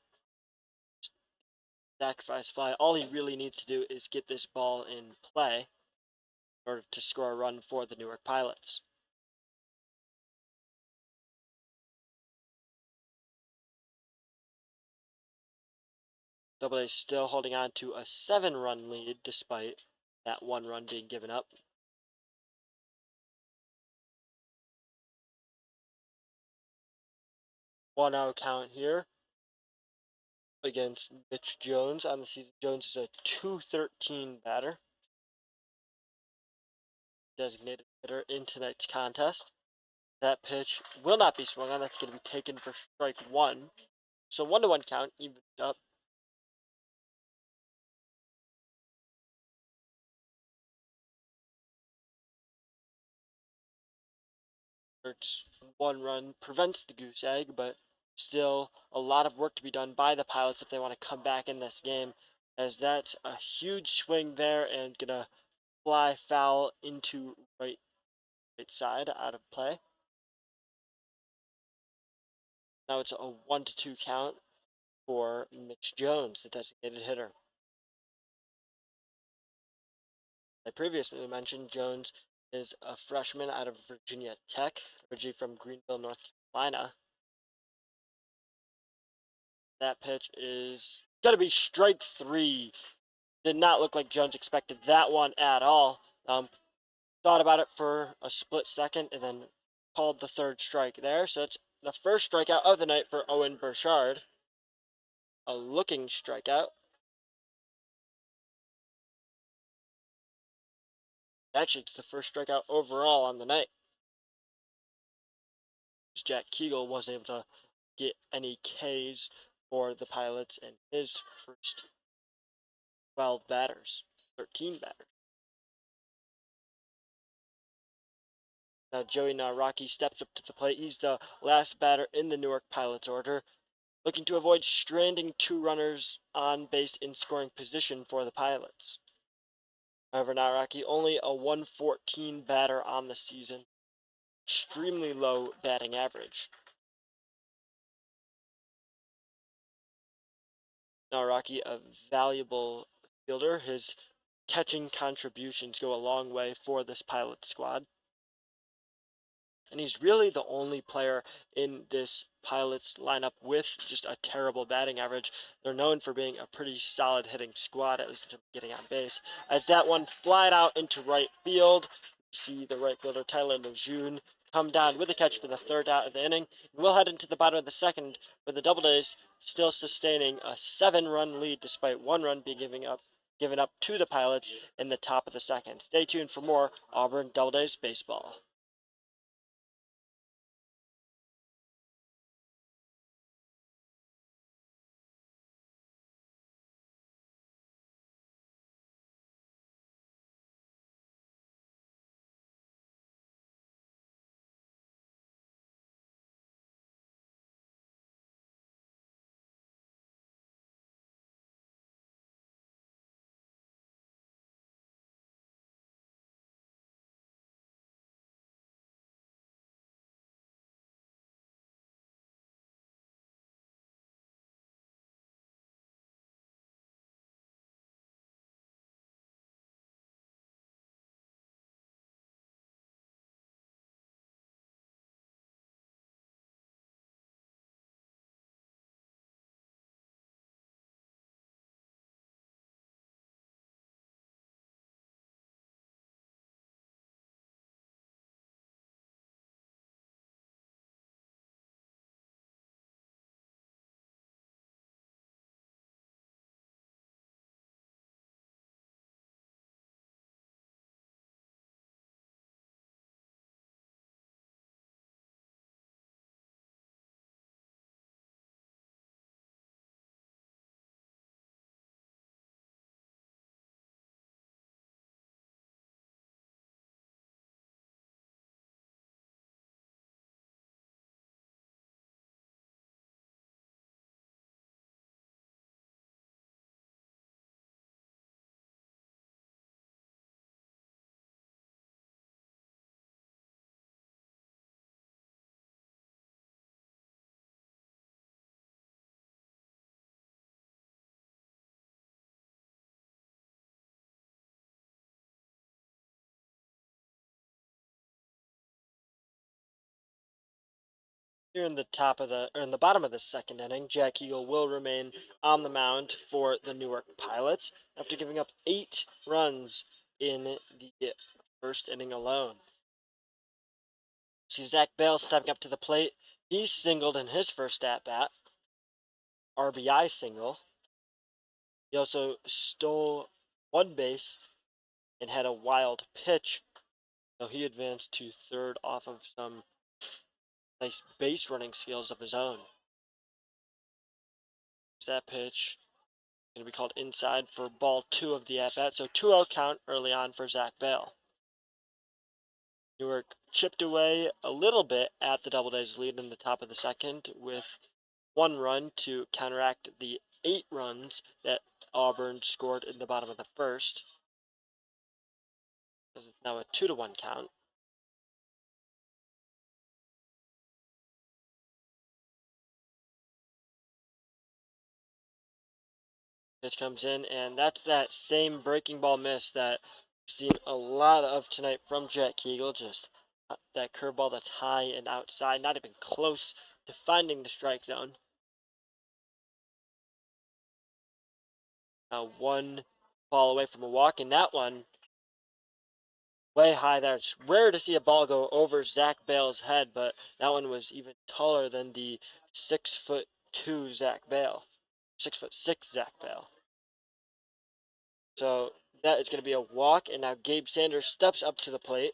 Sacrifice fly. All he really needs to do is get this ball in play in order to score a run for the Newark Pilots. Doubledays still holding on to a 7-run lead despite that 1 run being given up. 1-0 count here against Mitch Jones on the season. Jones is a .213 batter. Designated hitter in tonight's contest. That pitch will not be swung on. That's going to be taken for strike 1. So 1-1 count, evened up. It's 1 run prevents the goose egg, but still a lot of work to be done by the Pilots if they want to come back in this game, as that's a huge swing there and gonna fly foul into right side out of play. Now it's a 1-2 count for Mitch Jones, the designated hitter. I previously mentioned Jones is a freshman out of Virginia Tech, originally from Greenville, North Carolina. That pitch is going to be strike 3. Did not look like Jones expected that one at all. Thought about it for a split second and then called the 3rd strike there. So it's the first strikeout of the night for Owen Burchard. A looking strikeout. Actually, it's the first strikeout overall on the night. Jack Kegel wasn't able to get any Ks for the Pilots in his first 12 batters, 13 batters. Now Joey Nawrocki steps up to the plate. He's the last batter in the Newark Pilots order, looking to avoid stranding 2 runners on base in scoring position for the Pilots. However, Nawrocki only a 114 batter on the season, extremely low batting average. Nawrocki, a valuable fielder. His catching contributions go a long way for this Pilot squad. And he's really the only player in this Pilots lineup with just a terrible batting average. They're known for being a pretty solid hitting squad, at least in terms of getting on base. As that one flied out into right field, see the right fielder Tyler Lejeune come down with a catch for the 3rd out of the inning. We'll head into the bottom of the 2nd, with the Doubledays still sustaining a 7-run lead despite 1 run being given up to the Pilots in the top of the 2nd. Stay tuned for more Auburn Doubledays baseball. Here in the bottom of the second inning, Jack Eagle will remain on the mound for the Newark Pilots after giving up 8 runs in the first inning alone. See Zach Bale stepping up to the plate. He singled in his first at bat, RBI single. He also stole one base and had a wild pitch, so he advanced to third off of some nice base running skills of his own. That pitch going to be called inside for ball 2 of the at-bat, so 2-0 count early on for Zach Bale. Newark chipped away a little bit at the Doubledays lead in the top of the second with 1 run to counteract the 8 runs that Auburn scored in the bottom of the first. This is now a 2-1 count. Pitch comes in, and that's that same breaking ball miss that we've seen a lot of tonight from Jack Eagle. Just that curveball that's high and outside, not even close to finding the strike zone. One ball away from a walk, and that one way high there. It's rare to see a ball go over Zach Bale's head, but that one was even taller than the 6'2" Zach Bale, 6'6" Zach Bale. So that is going to be a walk, and now Gabe Sanders steps up to the plate.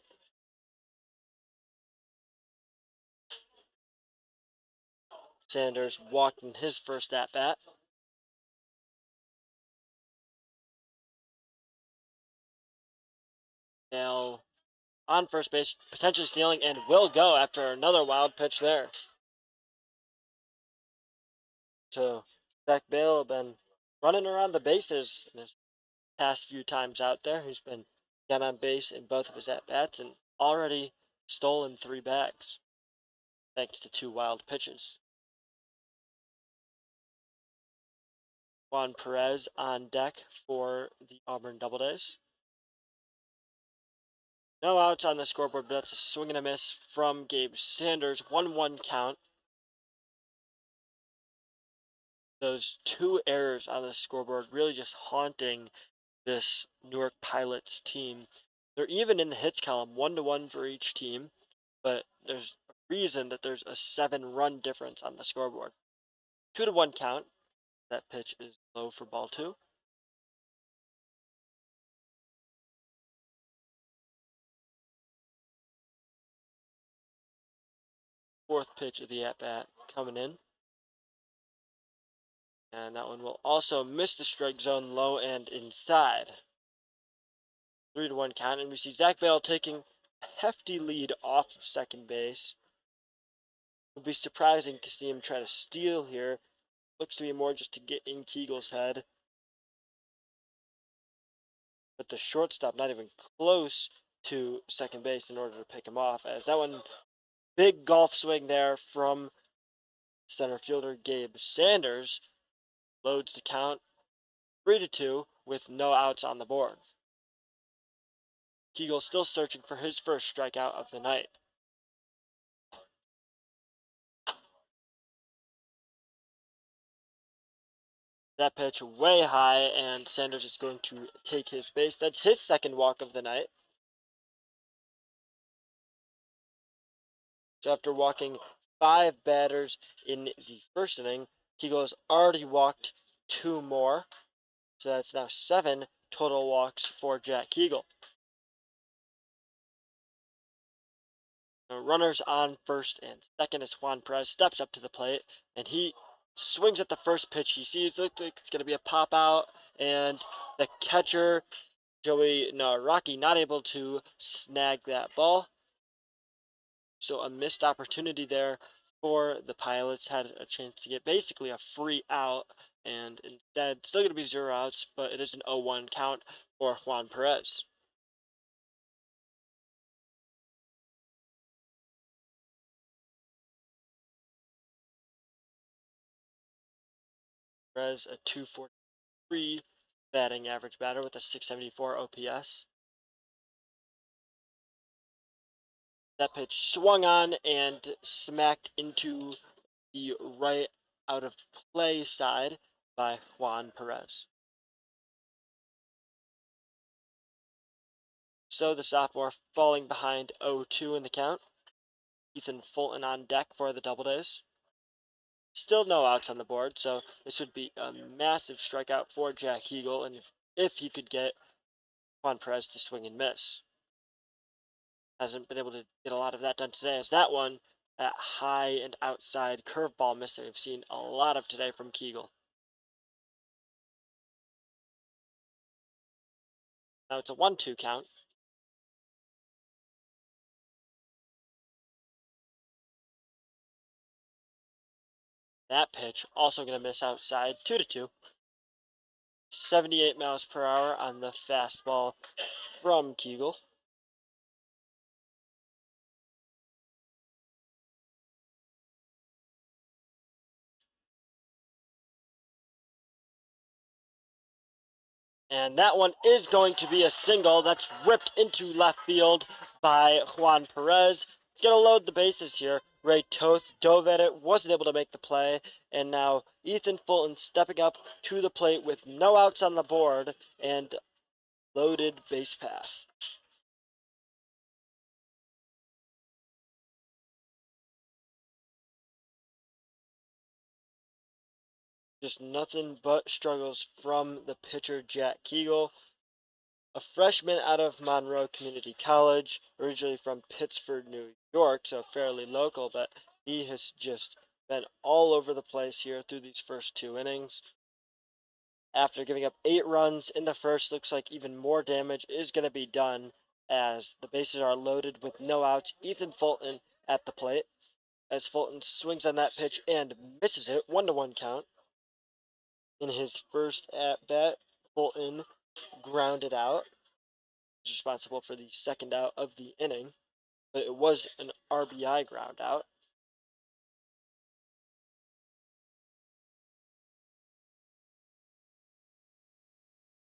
Sanders walked in his first at bat. Bale on first base, potentially stealing, and will go after another wild pitch there. So Zach Bale been running around the bases in his past few times out there. He's been down on base in both of his at-bats and already stolen 3 bags, thanks to 2 wild pitches. Juan Perez on deck for the Auburn Doubledays. No outs on the scoreboard, but that's a swing and a miss from Gabe Sanders. 1-1 count. Those 2 errors on the scoreboard really just haunting this Newark Pilots team. They're even in the hits column, 1-1 for each team, but there's a reason that there's a 7-run difference on the scoreboard. 2-1 count. That pitch is low for ball 2. Fourth pitch of the at-bat coming in. And that one will also miss the strike zone, low and inside. 3-1 count, and we see Zach Bale taking a hefty lead off of second base. It would be surprising to see him try to steal here. Looks to be more just to get in Keagle's head. But the shortstop not even close to second base in order to pick him off, as that one, big golf swing there from center fielder Gabe Sanders, loads the count 3-2 with no outs on the board. Keagle still searching for his first strikeout of the night. That pitch way high, and Sanders is going to take his base. That's his second walk of the night. So after walking 5 batters in the first inning, Keagle has already walked 2 more. So that's now 7 total walks for Jack Keagle. Now runners on first and second as Juan Perez steps up to the plate, and he swings at the first pitch he sees. Looks like it's going to be a pop out, and the catcher, Joey Naraki, not able to snag that ball. So a missed opportunity there for the Pilots. Had a chance to get basically a free out, and instead still going to be 0 outs, but it is an 0-1 count for Juan Perez. Perez, a 243 batting average batter with a 674 OPS. That pitch swung on and smacked into the right out of play side by Juan Perez. So the sophomore falling behind 0-2 in the count. Ethan Fulton on deck for the Doubledays. Still no outs on the board, so this would be a massive strikeout for Jack Hegel, and if he could get Juan Perez to swing and miss. Hasn't been able to get a lot of that done today, as that one, that high and outside curveball miss that we've seen a lot of today from Kegel. Now it's a 1-2 count. That pitch also going to miss outside, 2-2. 78 miles per hour on the fastball from Kegel. And that one is going to be a single that's ripped into left field by Juan Perez. He's going to load the bases here. Ray Toth dove at it, wasn't able to make the play, and now Ethan Fulton stepping up to the plate with no outs on the board and loaded base path. Just nothing but struggles from the pitcher, Jack Kegel, a freshman out of Monroe Community College, originally from Pittsford, New York, so fairly local, but he has just been all over the place here through these first 2 innings. After giving up 8 runs in the first, looks like even more damage is going to be done as the bases are loaded with no outs. Ethan Fulton at the plate as Fulton swings on that pitch and misses it, 1-1 count. In his first at bat, Fulton grounded out, responsible for the second out of the inning, but it was an RBI ground out.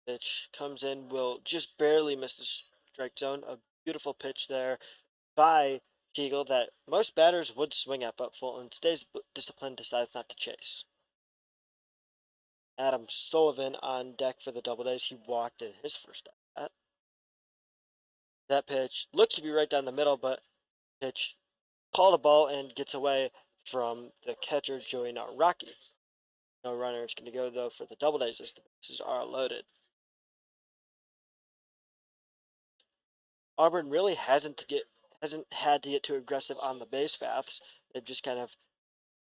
Pitch comes in, will just barely miss the strike zone. A beautiful pitch there by Kegel that most batters would swing at, but Fulton stays disciplined, decides not to chase. Adam Sullivan on deck for the Doubledays. He walked in his first at bat. That pitch looks to be right down the middle, but pitch called a ball and gets away from the catcher, Joey Naraki. No runner is going to go, though, for the Doubledays as the bases are loaded. Auburn really hasn't had to get too aggressive on the base paths. They've just kind of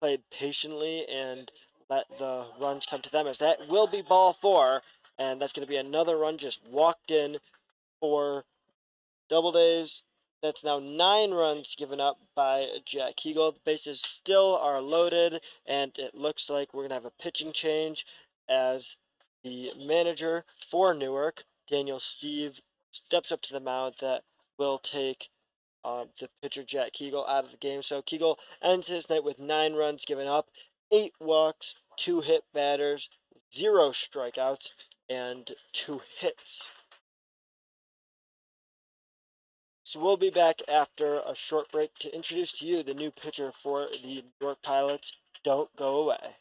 played patiently and let the runs come to them, as that will be ball 4, and that's going to be another run just walked in for Doubledays. That's now 9 runs given up by Jack Hegel. The bases still are loaded, and it looks like we're going to have a pitching change as the manager for Newark, Daniel Steve, steps up to the mound. That will take the pitcher Jack Kegel out of the game. So Kegel ends his night with 9 runs given up, 8 walks, 2 hit batters, 0 strikeouts, and 2 hits. So we'll be back after a short break to introduce to you the new pitcher for the New York Pilots. Don't go away.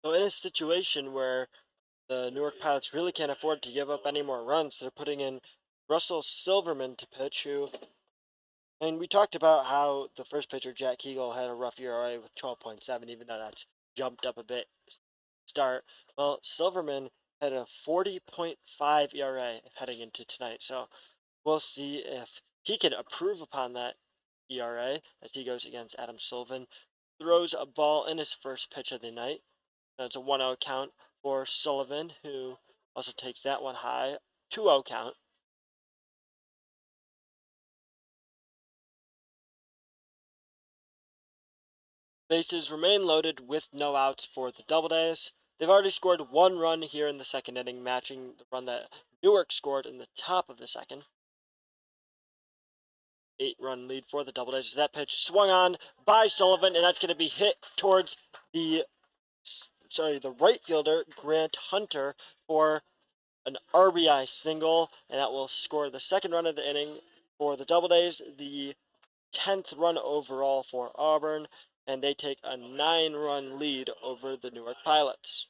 So in a situation where the Newark Pilots really can't afford to give up any more runs, they're putting in Russell Silverman to pitch, who, and we talked about how the first pitcher, Jack Kegel, had a rough ERA with 12.7, even though that's jumped up a bit start. Well, Silverman had a 40.5 ERA heading into tonight, so we'll see if he can improve upon that ERA as he goes against Adam Sullivan. Throws a ball in his first pitch of the night. That's a 1-0 count for Sullivan, who also takes that one high. 2-0 count. Bases remain loaded with no outs for the Doubledays. They've already scored one run here in the second inning, matching the run that Newark scored in the top of the second. 8-run lead for the Doubledays as that pitch swung on by Sullivan, and that's going to be hit towards the right fielder, Grant Hunter, for an RBI single, and that will score the second run of the inning for the Doubledays, the 10th run overall for Auburn, and they take a 9-run lead over the Newark Pilots.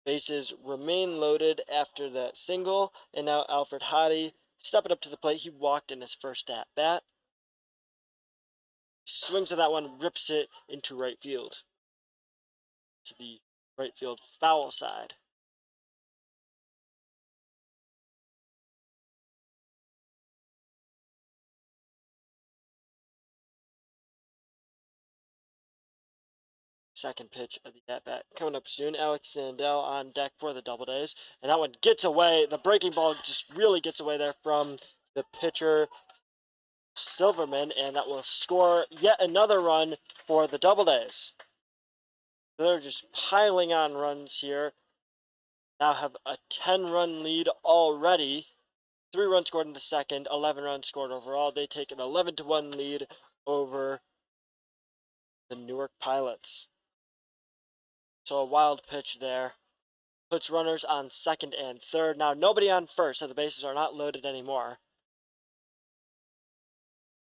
Bases remain loaded after that single, and now Alfred Hottie stepping up to the plate. He walked in his first at bat. Swings at that one, rips it into right field, to the right field foul side. Second pitch of the at-bat coming up soon. Alex Sandell on deck for the Doubledays, and that one gets away. The breaking ball just really gets away there from the pitcher, Silverman, and that will score yet another run for the Doubledays. They're just piling on runs here. Now have a 10-run lead already. 3 runs scored in the second, 11 runs scored overall. They take an 11-1 lead over the Newark Pilots. So a wild pitch there. Puts runners on second and third. Now nobody on first, so the bases are not loaded anymore.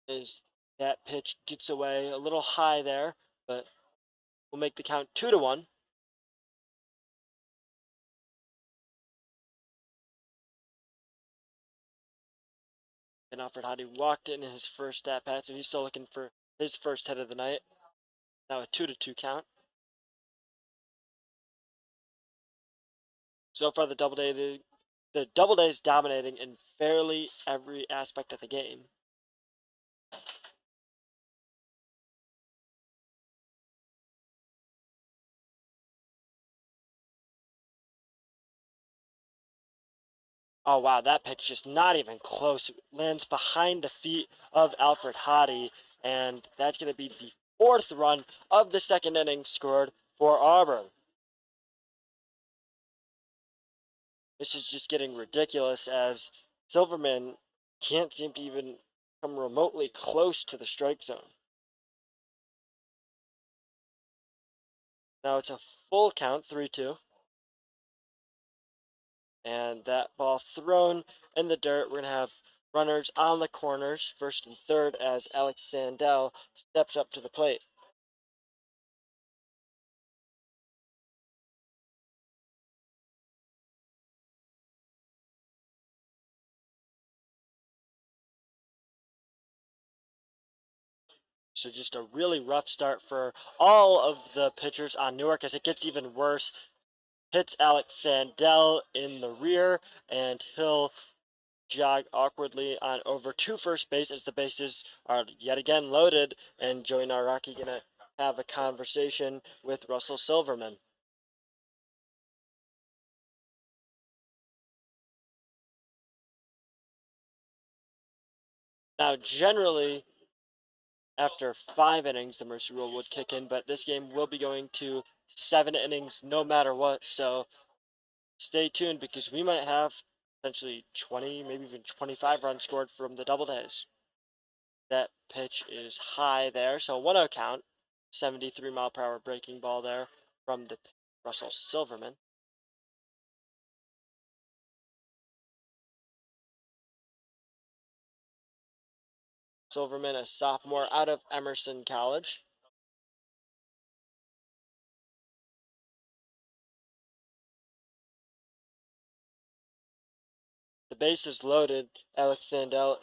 As that pitch gets away a little high there, but we'll make the count 2-1. And Alfred Hottie walked in his first at bat, so he's still looking for his first hit of the night. Now a 2-2 count. So far, the Doubledays dominating in fairly every aspect of the game. Oh wow, that pitch just not even close. It lands behind the feet of Alfred Hottie, and that's going to be the 4th run of the second inning scored for Auburn. This is just getting ridiculous as Silverman can't seem to even come remotely close to the strike zone. Now it's a full count, 3-2. And that ball thrown in the dirt. We're going to have runners on the corners, first and third, as Alex Sandell steps up to the plate. So just a really rough start for all of the pitchers on Newark as it gets even worse. Hits Alex Sandell in the rear, and he'll jog awkwardly on over to first base as the bases are yet again loaded, and Joey Naraki gonna have a conversation with Russell Silverman. Now, generally, after 5 innings, the mercy rule would kick in, but this game will be going to 7 innings no matter what, so stay tuned because we might have potentially 20, maybe even 25 runs scored from the Doubledays. That pitch is high there, so 1-0 count. 73-mile-per-hour breaking ball there from the Russell Silverman. Silverman, a sophomore out of Emerson College. the base is loaded, Tyler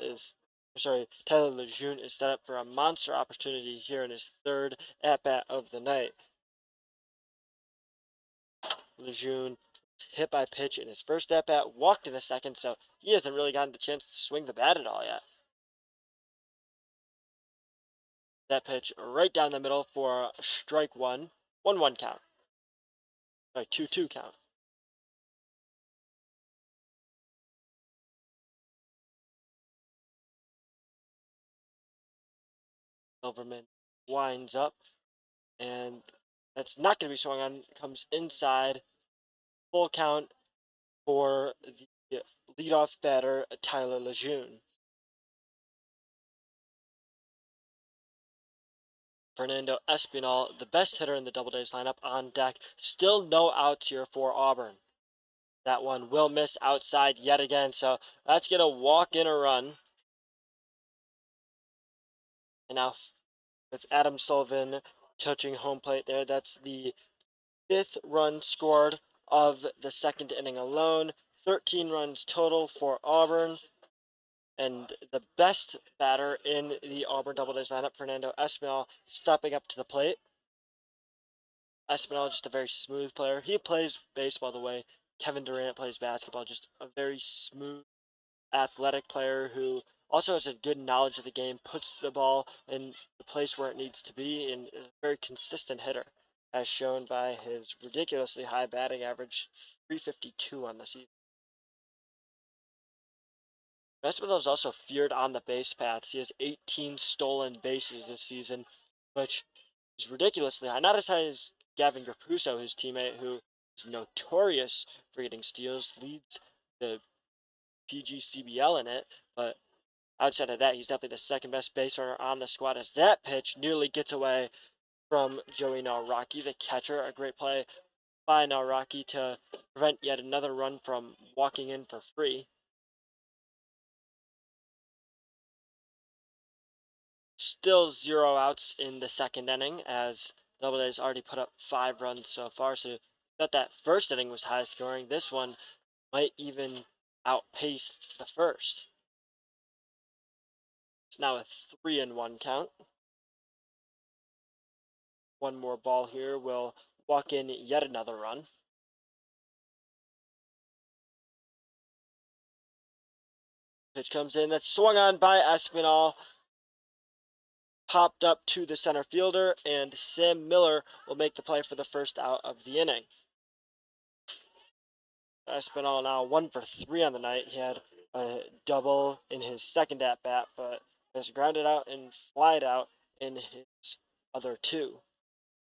Lejeune is set up for a monster opportunity here in his third at-bat of the night. Lejeune hit by pitch in his first at-bat, walked in a second, so he hasn't really gotten the chance to swing the bat at all yet. That pitch right down the middle for strike one. 1-1 count. Sorry, 2-2 count. Silverman winds up, and that's not going to be swung on. Comes inside. Full count for the leadoff batter, Tyler Lejeune. Fernando Espinal, the best hitter in the Doubledays lineup, on deck. Still no outs here for Auburn. That one will miss outside yet again, so that's going to walk in a run. And now with Adam Sullivan touching home plate there, that's the 5th run scored of the second inning alone. 13 runs total for Auburn. And the best batter in the Auburn Doubledays lineup, Fernando Espinal, stepping up to the plate. Espinal, just a very smooth player. He plays baseball the way Kevin Durant plays basketball. Just a very smooth, athletic player who also has a good knowledge of the game, puts the ball in the place where it needs to be, and is a very consistent hitter, as shown by his ridiculously high batting average, 352 on the season. Espinal is also feared on the base paths. He has 18 stolen bases this season, which is ridiculously high. Not as high as Gavin Grapuso, his teammate, who is notorious for getting steals, leads the PGCBL in it, but outside of that, he's definitely the second best base runner on the squad, as that pitch nearly gets away from Joey Nawrocki, the catcher. A great play by Nawrocki to prevent yet another run from walking in for free. Still 0 outs in the second inning, as Doubledays already put up 5 runs so far, so that first inning was high scoring. This one might even outpace the first. It's now a 3-1 count. One more ball here will walk in yet another run. Pitch comes in, that's swung on by Espinal, popped up to the center fielder, and Sam Miller will make the play for the first out of the inning. Espinal now 1 for 3 on the night. He had a double in his second at bat, but has grounded out and flied out in his other 2.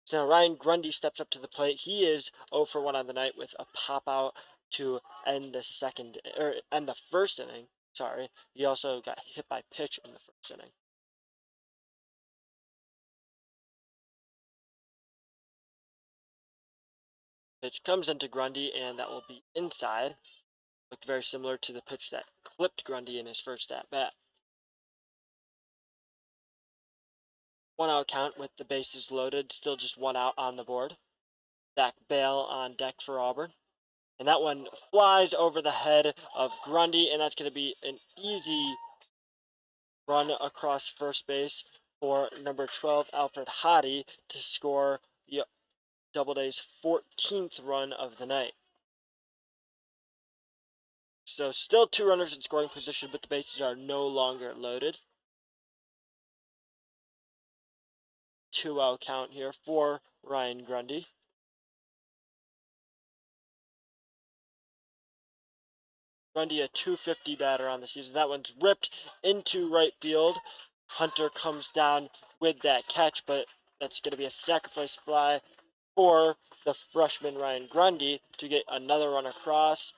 So now Ryan Grundy steps up to the plate. He is 0 for 1 on the night with a pop out to end the first inning. Sorry, he also got hit by pitch in the first inning. Pitch comes into Grundy, and that will be inside. Looked very similar to the pitch that clipped Grundy in his first at bat. 1 out count with the bases loaded, still just 1 out on the board. Zach Bale on deck for Auburn. And that one flies over the head of Grundy, and that's going to be an easy run across first base for number 12, Alfred Hottie, to score the Doubledays' 14th run of the night. So still 2 runners in scoring position, but the bases are no longer loaded. 2 out count here for Ryan Grundy. Grundy, a 250 batter on the season. That one's ripped into right field. Hunter comes down with that catch, but that's going to be a sacrifice fly for the freshman Ryan Grundy to get another run across.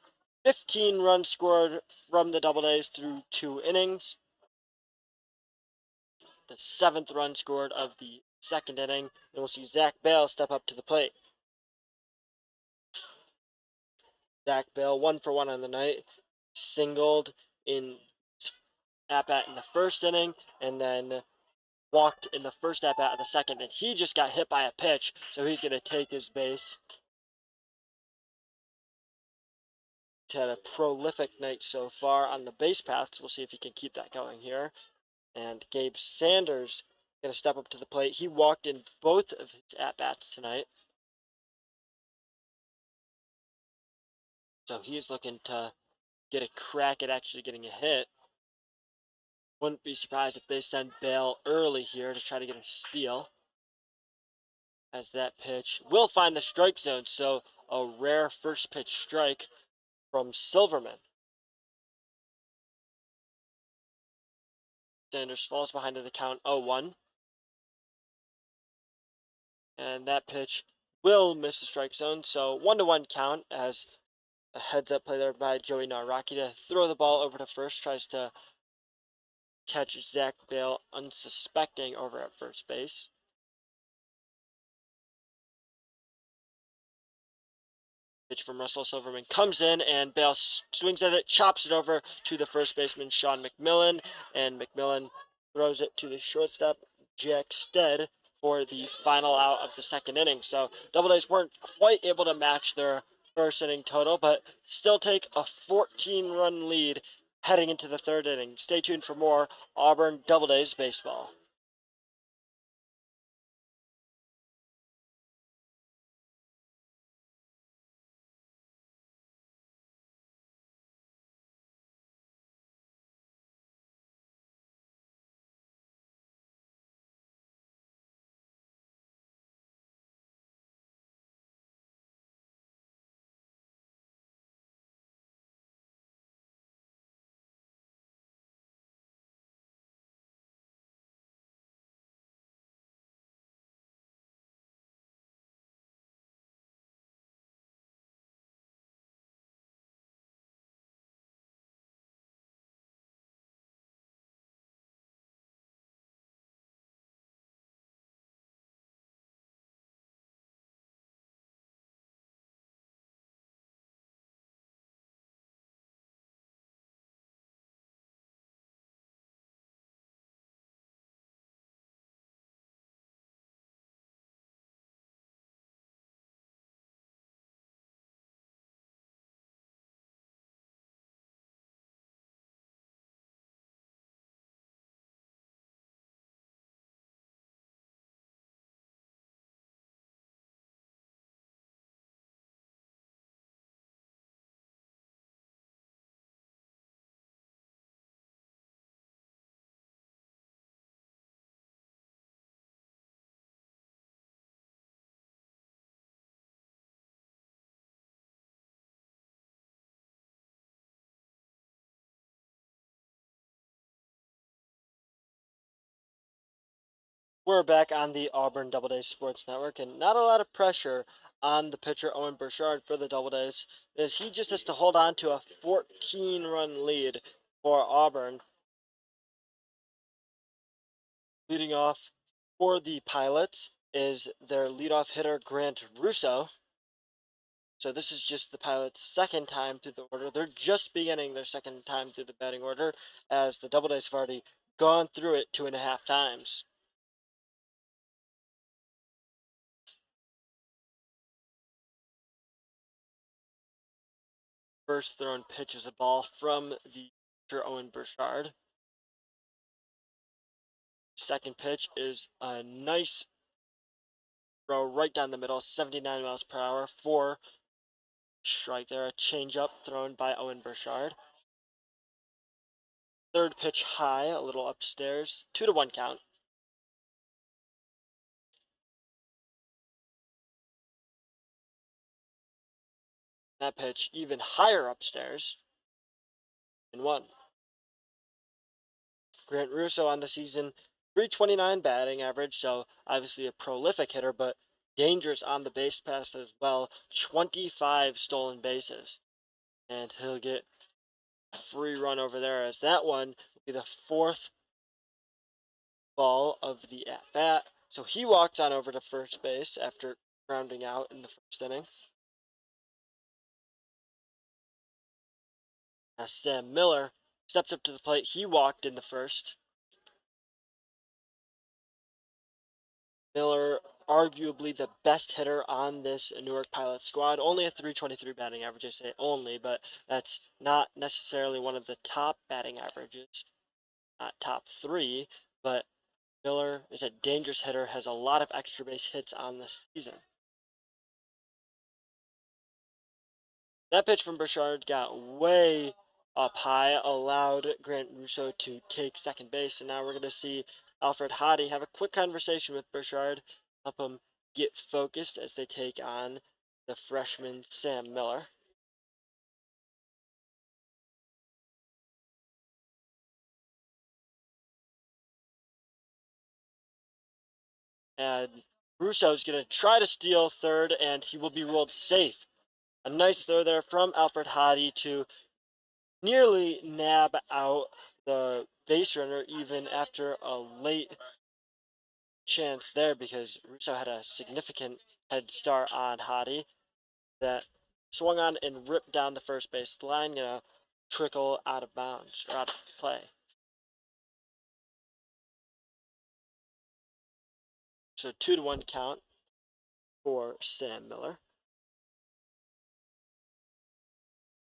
15 runs scored from the Doubledays through 2 innings. The 7th run scored of the second inning, and we'll see Zach Bale step up to the plate. Zach Bale 1 for 1 on the night, singled in at-bat in the first inning, and then walked in the first at-bat of the second, and he just got hit by a pitch, so he's going to take his base. He's had a prolific night so far on the base paths. We'll see if he can keep that going here. And Gabe Sanders going to step up to the plate. He walked in both of his at-bats tonight. So he's looking to get a crack at actually getting a hit. Wouldn't be surprised if they send Bale early here to try to get a steal. As that pitch will find the strike zone, so a rare first pitch strike from Silverman. Sanders falls behind in the count 0-1. And that pitch will miss the strike zone, so 1-1 count as a heads-up play there by Joey Naraki to throw the ball over to first, tries to catch Zach Bale unsuspecting over at first base. Pitch from Russell Silverman comes in, and Bale swings at it, chops it over to the first baseman, Sean McMillan, and McMillan throws it to the shortstop, Jack Stead, for the final out of the second inning. So Doubledays weren't quite able to match their first inning total, but still take a 14-run lead heading into the third inning. Stay tuned for more Auburn Doubledays baseball. We're back on the Auburn Doubledays Sports Network, and not a lot of pressure on the pitcher Owen Burchard for the Doubledays, as he just has to hold on to a 14-run lead for Auburn. Leading off for the Pilots is their leadoff hitter Grant Russo. So this is just the Pilots' second time through the order. They're just beginning their second time through the batting order, as the Doubledays have already gone through it 2.5 times. First thrown pitch is a ball from the pitcher Owen Burchard. Second pitch is a nice throw right down the middle, 79 miles per hour for strike there. A changeup thrown by Owen Burchard. Third pitch high, a little upstairs, 2-1 count. That pitch even higher upstairs, and 1. Grant Russo on the season, 329 batting average, so obviously a prolific hitter, but dangerous on the base pass as well. 25 stolen bases. And he'll get a free run over there, as that one will be the 4th ball of the at-bat. So he walks on over to first base after grounding out in the first inning. As Sam Miller steps up to the plate, he walked in the first. Miller arguably the best hitter on this Newark Pilots squad. Only a 323 batting average, I say only, but that's not necessarily one of the top batting averages, not top three, but Miller is a dangerous hitter, has a lot of extra base hits on the season. That pitch from Burchard got way up high, allowed Grant Russo to take second base, and now we're going to see Alfred Hottie have a quick conversation with Burchard, help him get focused as they take on the freshman Sam Miller. And Russo's going to try to steal third, and he will be ruled safe. A nice throw there from Alfred Hottie to nearly nab out the base runner even after a late chance there because Russo had a significant head start on Hottie that swung on and ripped down the first base line, trickle out of bounds or out of play. So 2-1 count for Sam Miller.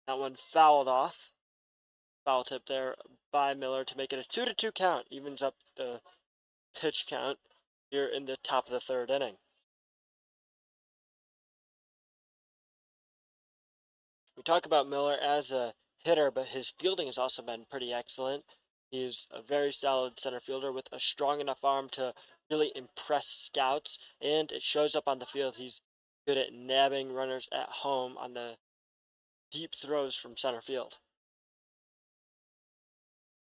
That one fouled off. Foul tip there by Miller to make it a 2-2 count. Evens up the pitch count here in the top of the third inning. We talk about Miller as a hitter, but his fielding has also been pretty excellent. He's a very solid center fielder with a strong enough arm to really impress scouts, and it shows up on the field. He's good at nabbing runners at home on the deep throws from center field.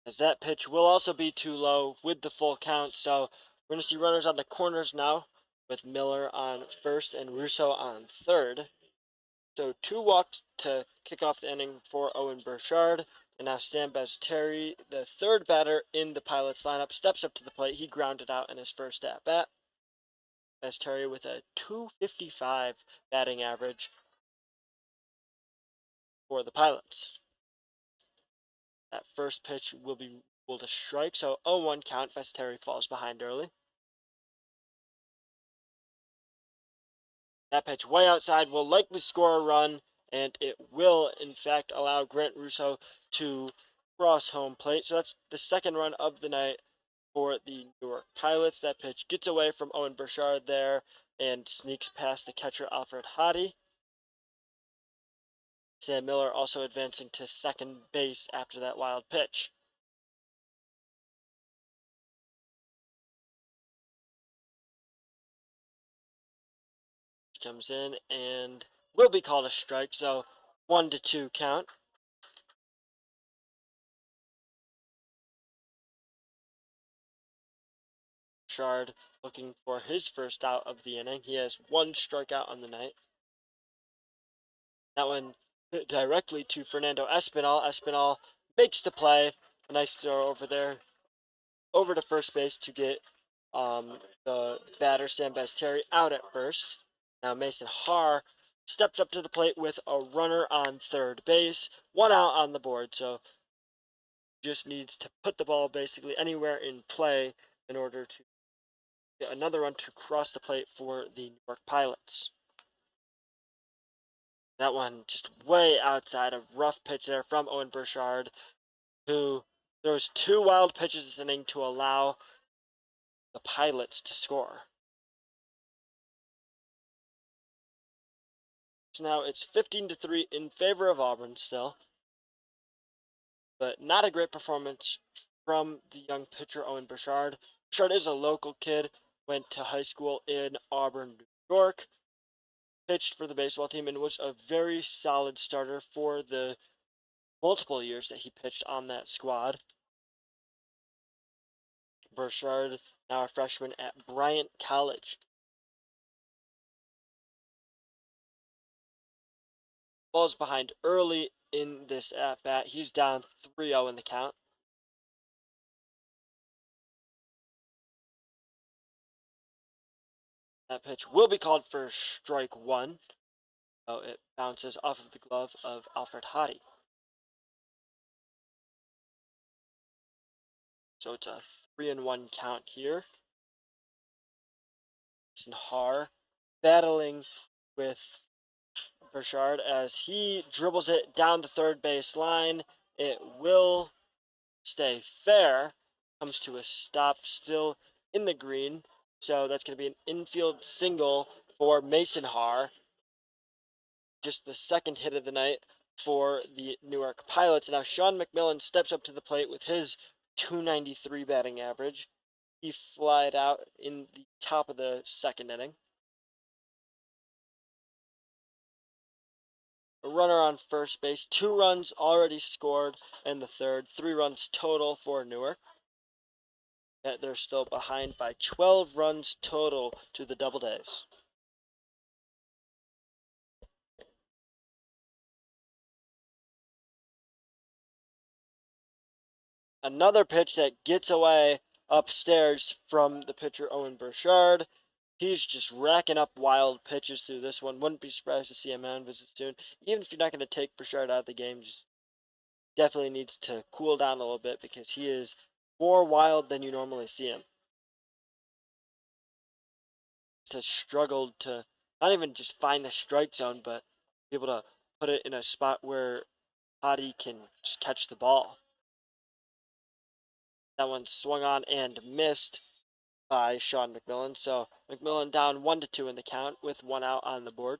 As that pitch will also be too low with the full count, so we're going to see runners on the corners now with Miller on first and Russo on third. So 2 walks to kick off the inning for Owen Burchard. And now Sam Terry, the third batter in the Pilots lineup, steps up to the plate. He grounded out in his first at bat. Terry with a 255 batting average for the Pilots. That first pitch will be ruled a strike, so 0-1 count. Terry falls behind early. That pitch way outside will likely score a run, and it will, in fact, allow Grant Russo to cross home plate. So that's the second run of the night for the Newark Pilots. That pitch gets away from Owen Burchard there and sneaks past the catcher Alfred Hottie. Sam Miller also advancing to second base after that wild pitch. Comes in and will be called a strike, so 1-2 count. Burchard looking for his first out of the inning. He has 1 strikeout on the night. That one directly to Fernando Espinal. Espinal makes the play. A nice throw over there, over to first base to get the batter Sam Terry out at first. Now Mason Haar steps up to the plate with a runner on third base. 1 out on the board, so just needs to put the ball basically anywhere in play in order to get another run to cross the plate for the Newark Pilots. That one just way outside, a rough pitch there from Owen Burchard, who throws 2 wild pitches this inning to allow the Pilots to score. So now it's 15-3 in favor of Auburn still, but not a great performance from the young pitcher Owen Burchard. Burchard is a local kid, went to high school in Auburn, New York, pitched for the baseball team, and was a very solid starter for the multiple years that he pitched on that squad. Burchard, now a freshman at Bryant College. Ball's behind early in this at-bat. He's down 3-0 in the count. That pitch will be called for strike 1. So it bounces off of the glove of Alfred Hottie. So it's a 3-1 count here. Mason Haar battling with Burchard as he dribbles it down the third base line. It will stay fair. Comes to a stop still in the green. So that's going to be an infield single for Mason Haar. Just the second hit of the night for the Newark Pilots. Now Sean McMillan steps up to the plate with his 293 batting average. He flied out in the top of the second inning. A runner on first base, 2 runs already scored in the third, 3 runs total for Newark. Yet they're still behind by 12 runs total to the Doubledays. Another pitch that gets away upstairs from the pitcher Owen Burchard. He's just racking up wild pitches through this one. Wouldn't be surprised to see a mound visit soon. Even if you're not going to take Burchard out of the game, just definitely needs to cool down a little bit because he is more wild than you normally see him. Has struggled to not even just find the strike zone, but be able to put it in a spot where Hottie can just catch the ball. That one swung on and missed by Sean McMillan. So McMillan down 1-2 in the count with 1 out on the board.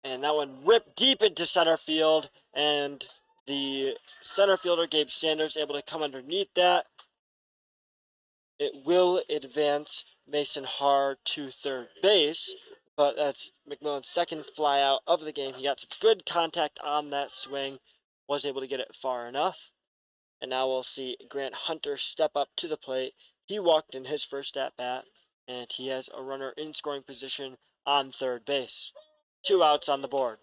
And that one ripped deep into center field, and the center fielder Gabe Sanders able to come underneath that. It will advance Mason Haar to third base, but that's McMillan's second flyout of the game. He got some good contact on that swing, was able to get it far enough. And now we'll see Grant Hunter step up to the plate. He walked in his first at bat, and he has a runner in scoring position on third base. 2 outs on the board.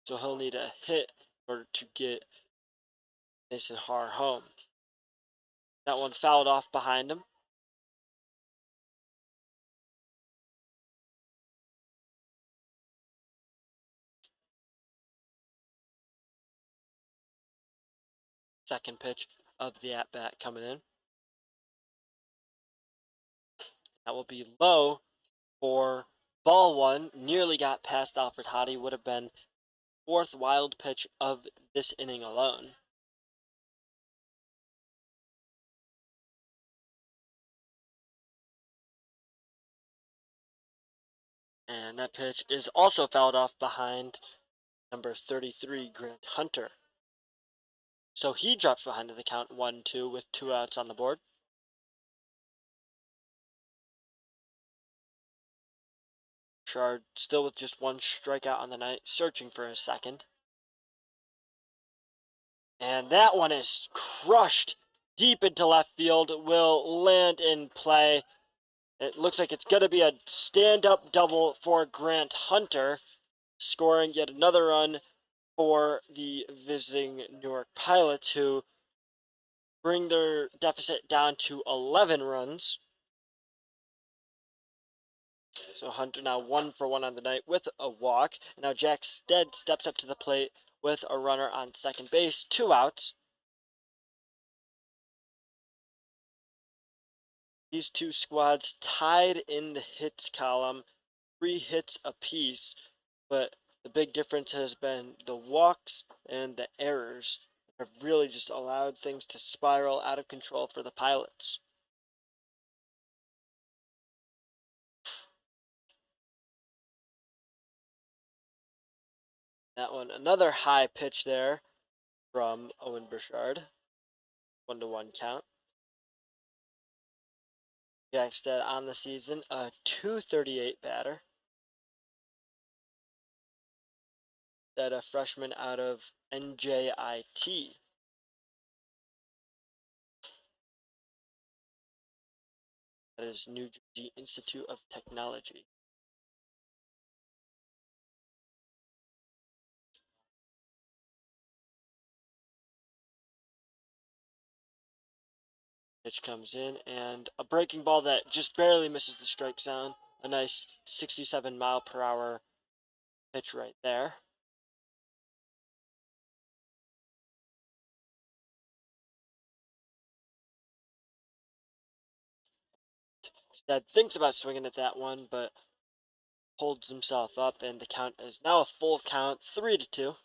So he'll need a hit in order to get Mason Haar home. That one fouled off behind him. Second pitch of the at-bat coming in. That will be low for ball 1. Nearly got past Alfred Hottie. Would have been 4th wild pitch of this inning alone. And that pitch is also fouled off behind number 33, Grant Hunter. So he drops behind in the count 1-2 with 2 outs on the board. Shard still with just 1 strikeout on the night, searching for his second. And that one is crushed deep into left field, will land in play. It looks like it's going to be a stand-up double for Grant Hunter, scoring yet another run for the visiting Newark Pilots, who bring their deficit down to 11 runs. So Hunter now 1 for 1 on the night with a walk. Now Jack Stead steps up to the plate with a runner on second base, 2 outs. These two squads tied in the hits column, 3 hits apiece, but the big difference has been the walks and the errors have really just allowed things to spiral out of control for the Pilots. That one, another high pitch there from Owen Burchard. 1-1 count. Jack Stead on the season, a .238 batter. That a freshman out of NJIT. That is New Jersey Institute of Technology. Pitch comes in, and a breaking ball that just barely misses the strike zone. A nice 67-mile-per-hour pitch right there. Dad thinks about swinging at that one, but holds himself up, and the count is now a full count, 3-2.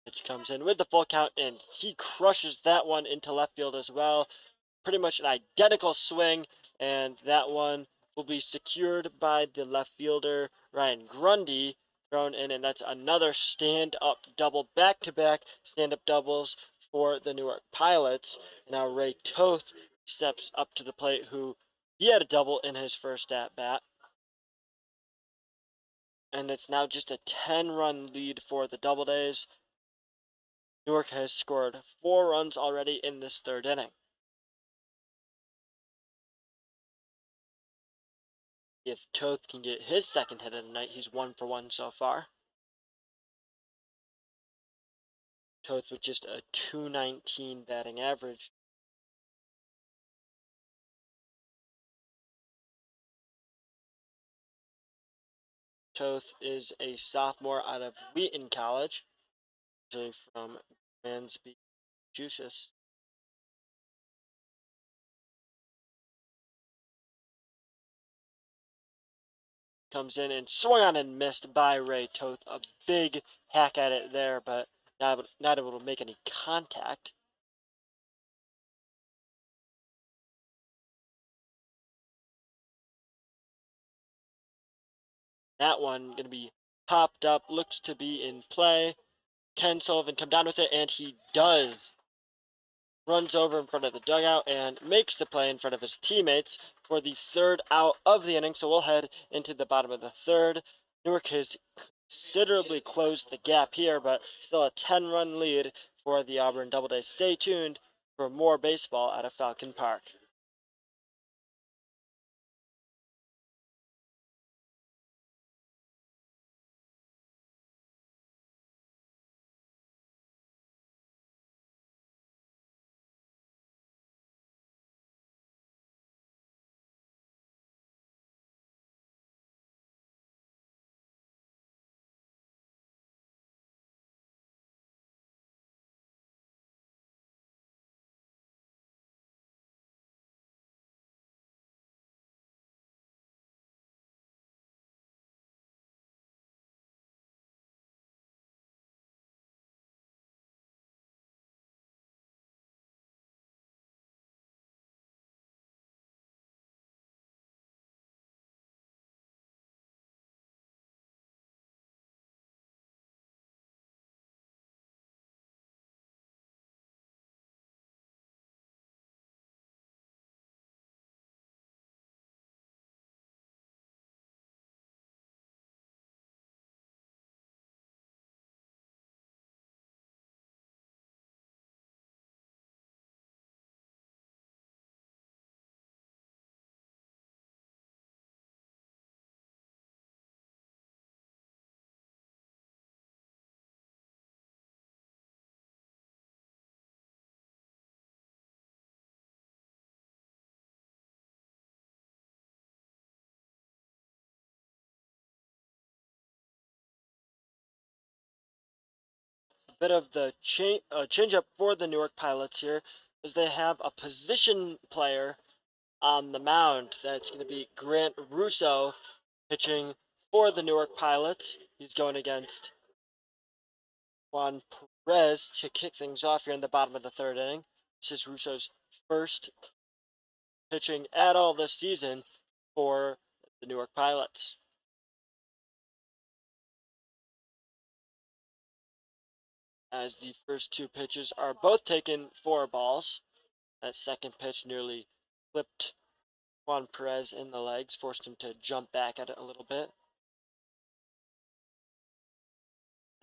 Pitch comes in with the full count, and he crushes that one into left field as well. Pretty much an identical swing, and that one will be secured by the left fielder, Ryan Grundy, thrown in, and that's another stand-up double, back-to-back stand-up doubles for the Newark Pilots. Now Ray Toth steps up to the plate, who he had a double in his first at-bat. And it's now just a 10-run lead for the Doubledays. Newark has scored 4 runs already in this third inning. If Toth can get his second hit of the night, he's 1 for 1 so far. Toth with just a .219 batting average. Toth is a sophomore out of Wheaton College, actually from Mansby, Massachusetts. Comes in and swung on and missed by Ray Toth. A big hack at it there, but not able to make any contact. That one going to be popped up, looks to be in play. Can Sullivan come down with it? And he does. Runs over in front of the dugout and makes the play in front of his teammates for the third out of the inning. So we'll head into the bottom of the third. Newark has considerably closed the gap here, but still a 10-run lead for the Auburn Doubledays. Stay tuned for more baseball out of Falcon Park. Bit of the change up for the Newark Pilots here is they have a position player on the mound. That's going to be Grant Russo pitching for the Newark Pilots. He's going against Juan Perez to kick things off here in the bottom of the third inning. This is Russo's first pitching at all this season for the Newark Pilots. As the first 2 pitches are both taken for balls. That second pitch nearly clipped Juan Perez in the legs, forced him to jump back at it a little bit.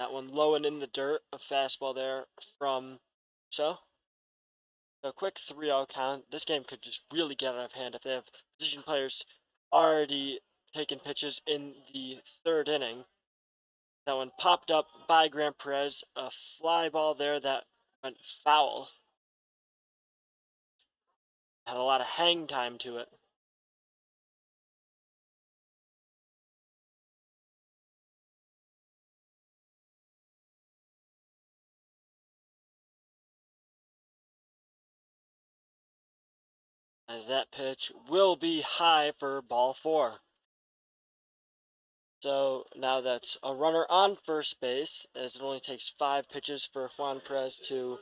That one low and in the dirt, a fastball there from So a quick 3-0 count. This game could just really get out of hand if they have position players already taking pitches in the third inning. That one popped up by Grant Perez, a fly ball there that went foul. Had a lot of hang time to it. as that pitch will be high for ball 4. So now that's a runner on first base, as it only takes 5 pitches for Juan Perez to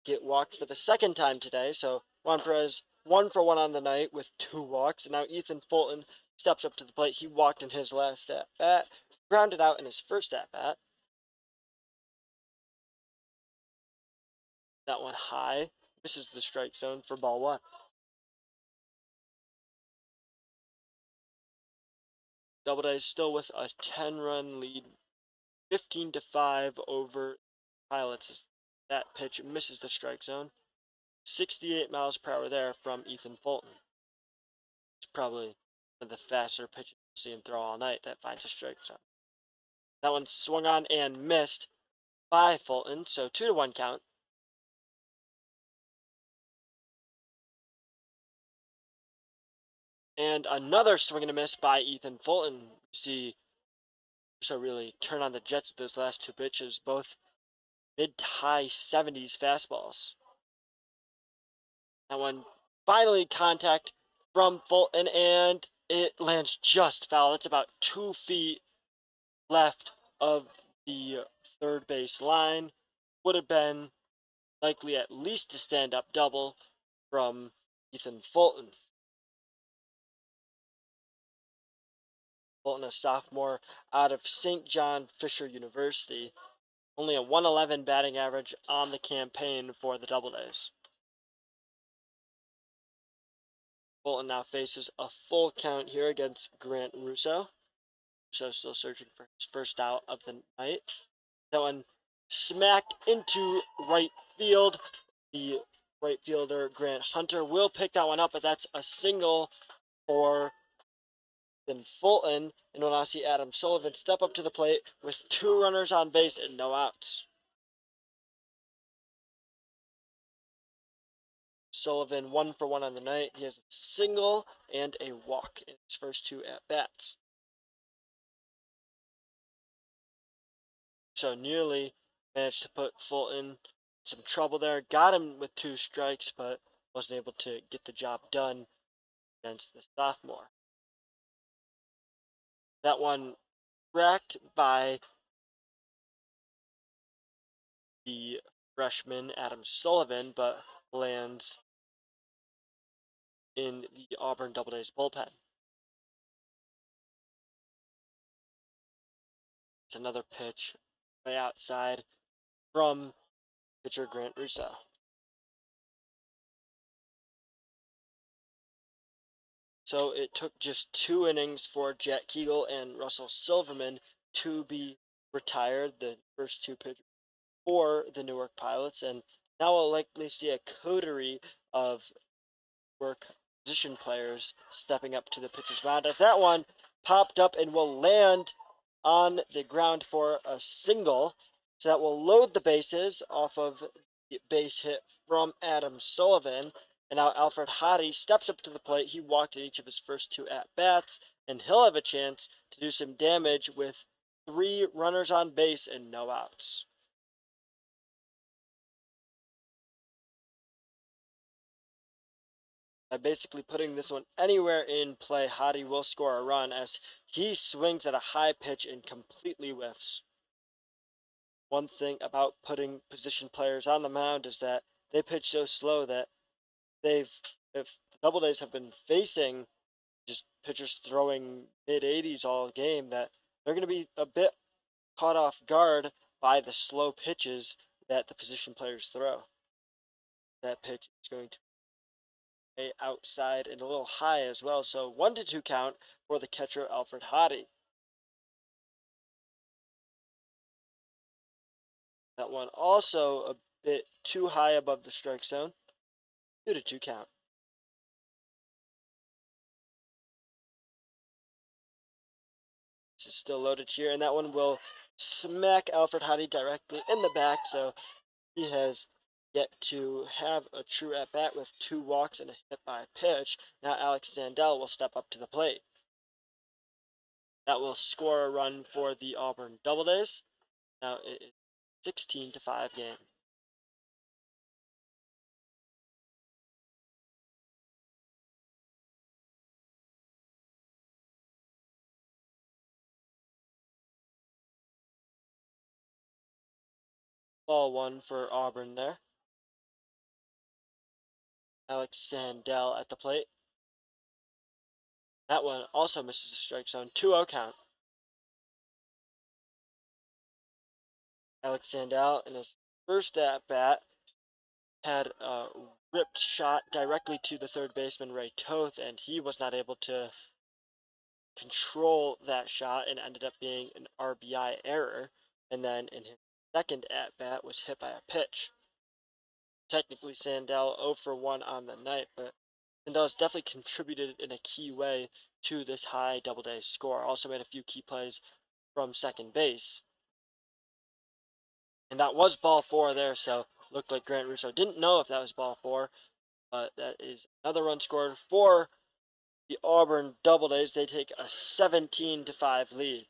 get walked for the second time today. So Juan Perez 1-for-1 on the night with 2 walks, and now Ethan Fulton steps up to the plate. He walked in his last at bat, grounded out in his first at bat. That one high, misses the strike zone for ball 1. Doubledays still with a 10-run lead, 15-5 over Pilots. That pitch misses the strike zone. 68 miles per hour there from Ethan Fulton. It's probably one of the faster pitches you'll see him throw all night that finds a strike zone. That one swung on and missed by Fulton, so 2-1 count. And another swing and a miss by Ethan Fulton. You see, so really turn on the Jets with those last 2 pitches, both mid to high 70s fastballs. That one finally contact from Fulton, and it lands just foul. It's about 2 feet left of the third base line. Would have been likely at least a stand-up double from Ethan Fulton. Fulton, a sophomore out of St. John Fisher University. Only a 111 batting average on the campaign for the Doubledays. Fulton now faces a full count here against Grant Russo. Russo still searching for his first out of the night. That one smacked into right field. The right fielder, Grant Hunter, will pick that one up, but that's a single for then Fulton. And we'll now see Adam Sullivan step up to the plate with 2 runners on base and no outs. Sullivan 1-for-1 on the night. He has a single and a walk in his first 2 at-bats. So nearly managed to put Fulton in some trouble there. Got him with 2 strikes, but wasn't able to get the job done against the sophomore. That one racked by the freshman Adam Sullivan, but lands in the Auburn Doubledays bullpen. It's another pitch way outside from pitcher Grant Russo. So it took just 2 innings for Jack Kegel and Russell Silverman to be retired, the first 2 pitchers for the Newark Pilots, and now we'll likely see a coterie of work position players stepping up to the pitcher's mound, as that one popped up and will land on the ground for a single. So that will load the bases off of the base hit from Adam Sullivan. And now Alfred Hottie steps up to the plate. He walked in each of his first 2 at-bats, and he'll have a chance to do some damage with 3 runners on base and no outs. By basically putting this one anywhere in play, Hottie will score a run as he swings at a high pitch and completely whiffs. One thing about putting position players on the mound is that they pitch so slow that if the Doubledays have been facing just pitchers throwing mid-80s all game, that they're going to be a bit caught off guard by the slow pitches that the position players throw. That pitch is going to outside and a little high as well. So 1-2 count for the catcher Alfred Hottie. That one also a bit too high above the strike zone. 2-2 count. This is still loaded here, and that one will smack Alfred Hottie directly in the back. So he has yet to have a true at-bat with 2 walks and a hit by pitch. Now Alex Sandell will step up to the plate. That will score a run for the Auburn Doubledays. Now it is 16-5 game. ball one for Auburn there. Alex Sandell at the plate. That one also misses the strike zone. 2-0 count. Alex Sandell in his first at bat had a ripped shot directly to the third baseman Ray Toth, and he was not able to control that shot and ended up being an RBI error. And then in his second at bat was hit by a pitch. Technically, Sandell 0 for 1 on the night, but Sandell has definitely contributed in a key way to this high Doubleday score. Also made a few key plays from second base. And that was ball four there, so looked like Grant Russo didn't know if that was ball four, but that is another run scored for the Auburn Doubledays. They take a 17-5 lead.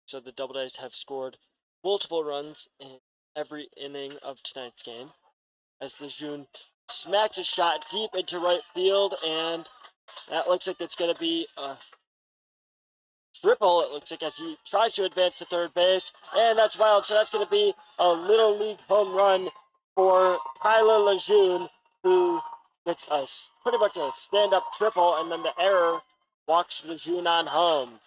So the Doubledays have scored multiple runs in every inning of tonight's game. As Lejeune smacks a shot deep into right field, and that looks like it's going to be a triple, it looks like, as he tries to advance to third base, and that's wild. So that's going to be a Little League home run for Tyler Lejeune, who gets pretty much a stand-up triple, and then the error walks Lejeune on home.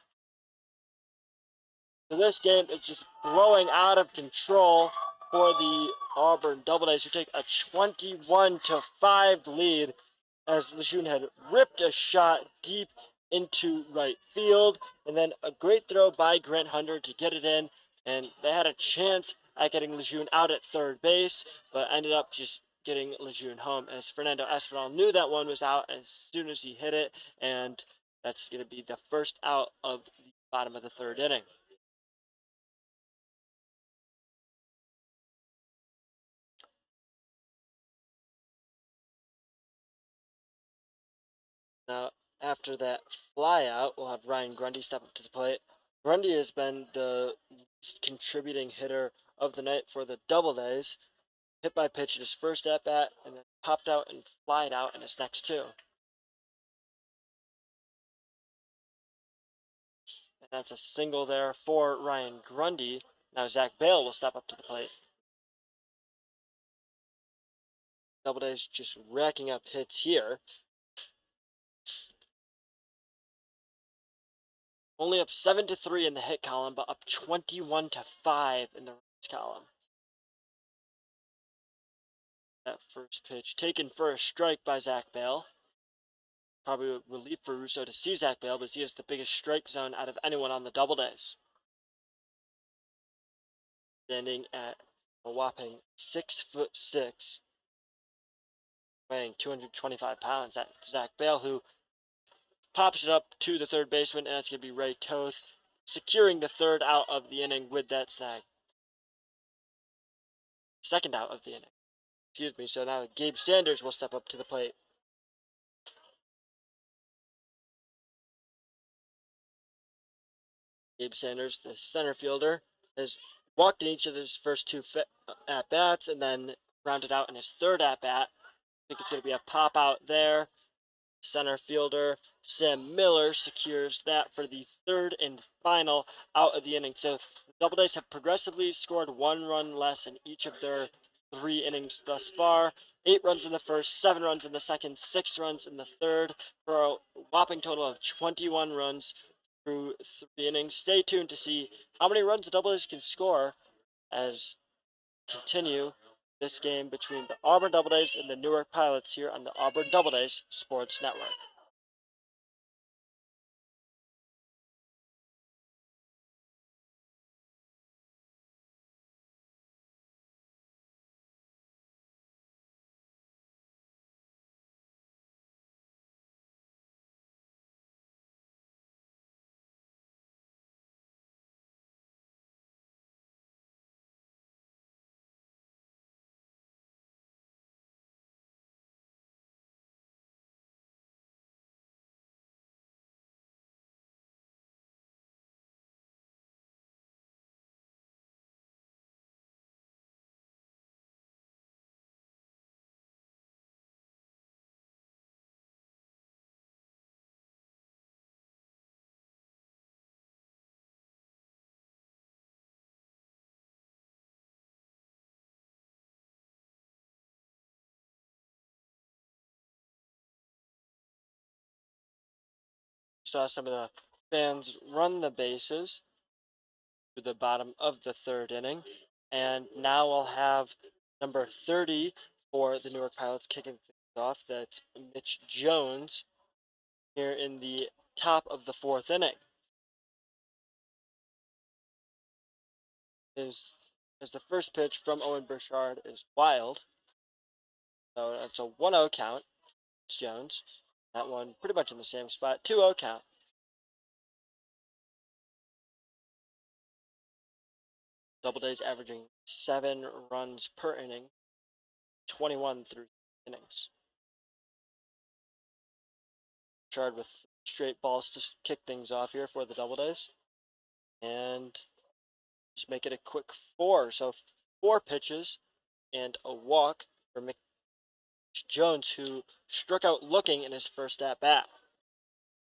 So this game is just blowing out of control for the Auburn Doubledays, who take a 21-5 lead, as Lejeune had ripped a shot deep into right field, and then a great throw by Grant Hunter to get it in, and they had a chance at getting Lejeune out at third base, but ended up just getting Lejeune home, as Fernando Espinal knew that one was out as soon as he hit it, and that's going to be the first out of the bottom of the third inning. Now, after that flyout, we'll have Ryan Grundy step up to the plate. Grundy has been the least contributing hitter of the night for the Doubledays. Hit by pitch in his first at bat, and then popped out and flied out in his next two. And that's a single there for Ryan Grundy. Now Zach Bale will step up to the plate. Doubledays just racking up hits here. Only up 7-3 in the hit column, but up 21-5 in the runs column. That first pitch taken for a strike by Zach Bale. Probably a relief for Russo to see Zach Bale, but he has the biggest strike zone out of anyone on the Doubledays. Standing at a whopping 6'6", weighing 225 pounds. That's Zach Bale, who pops it up to the third baseman, and that's going to be Ray Toth, securing the third out of the inning with that snag. Second out of the inning. Excuse me. So now Gabe Sanders will step up to the plate. Gabe Sanders, the center fielder, has walked in each of his first two at-bats and then rounded out in his third at-bat. I think it's going to be a pop-out there. Center fielder Sam Miller secures that for the third and final out of the inning. So the Doubledays have progressively scored 1 run less in each of their 3 innings thus far. 8 runs in the first, 7 runs in the second, 6 runs in the third, for a whopping total of 21 runs through 3 innings. Stay tuned to see how many runs the Doubledays can score as continue this game between the Auburn Doubledays and the Newark Pilots here on the Auburn Doubledays Sports Network. saw some of the fans run the bases to the bottom of the third inning. And now we'll have number 30 for the Newark Pilots kicking things off. That's Mitch Jones here in the top of the fourth inning. As the first pitch from Owen Burchard is wild. So it's a 1-0 count. It's Jones. That one pretty much in the same spot. 2-0 count. Doubledays averaging 7 runs per inning, 21 through innings. Burchard with straight balls to kick things off here for the Doubledays. And just make it a quick 4. So 4 pitches and a walk for Mitch Jones, who struck out looking in his first at bat.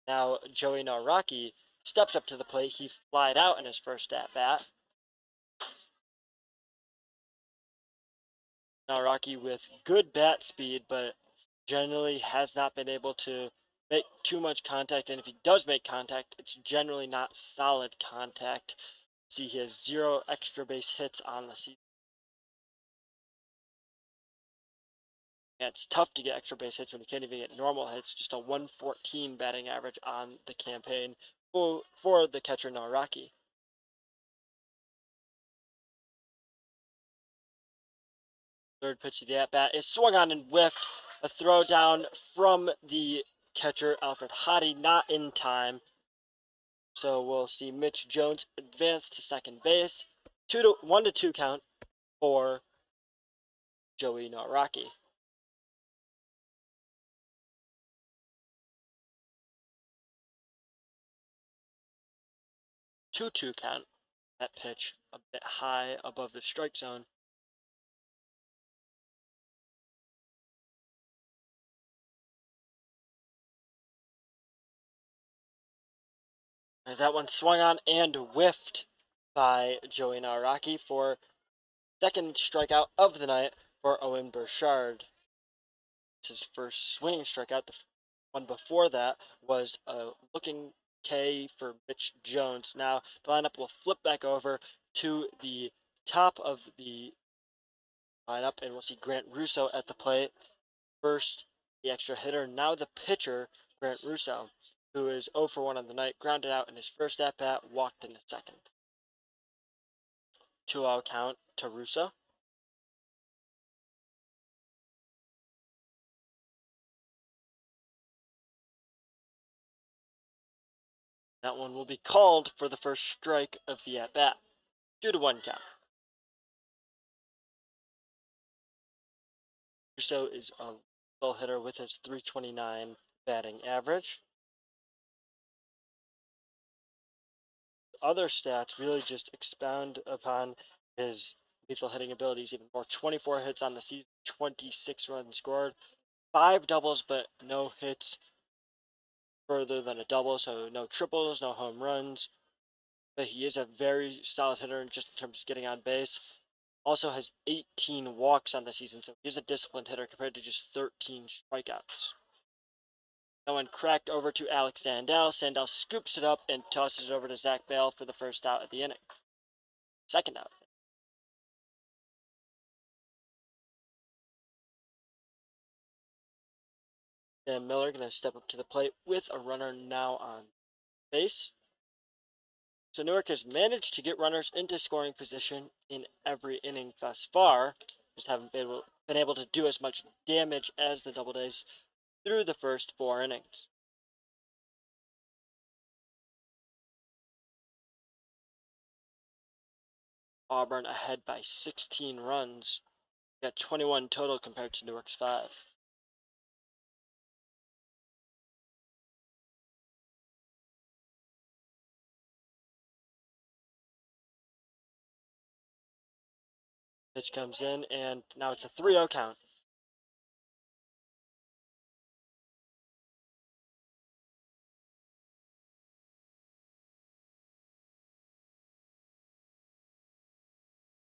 Now Joey Naraki steps up to the plate. He flied out in his first at bat. Naraki with good bat speed, but generally has not been able to make too much contact. And if he does make contact, it's generally not solid contact. See, he has 0 extra base hits on the season. Yeah, it's tough to get extra base hits when you can't even get normal hits. Just a 114 batting average on the campaign for the catcher Naraki. Third pitch of the at-bat is swung on and whiffed. A throw down from the catcher, Alfred Hottie, not in time. So we'll see Mitch Jones advance to second base. 1-2 count for Joey Naraki. Two count. That pitch a bit high above the strike zone. As that one swung on and whiffed by Joey Naraki for second strikeout of the night for Owen Burchard. It's his first swinging strikeout. The one before that was a looking K for Mitch Jones. Now the lineup will flip back over to the top of the lineup, and we'll see Grant Russo at the plate. First, the extra hitter. Now the pitcher, Grant Russo, who is 0 for 1 on the night, grounded out in his first at-bat, walked in the second. 2-0 count to Russo. That one will be called for the first strike of the at-bat. 2-1 count. Russo is a full hitter with his .329 batting average. Other stats really just expound upon his lethal hitting abilities even more. 24 hits on the season, 26 runs scored, 5 doubles, but no hits further than a double, so no triples, no home runs. But he is a very solid hitter just in terms of getting on base. Also has 18 walks on the season, so he's a disciplined hitter compared to just 13 strikeouts. That one cracked over to Alex Sandell. Sandell scoops it up and tosses it over to Zach Bale for the first out of the inning. Second out. Then Miller going to step up to the plate with a runner now on base. So Newark has managed to get runners into scoring position in every inning thus far. Just haven't been able to do as much damage as the Doubledays through the first 4 innings. Auburn ahead by 16 runs. Got 21 total compared to Newark's 5. Pitch comes in, and now it's a 3-0 count.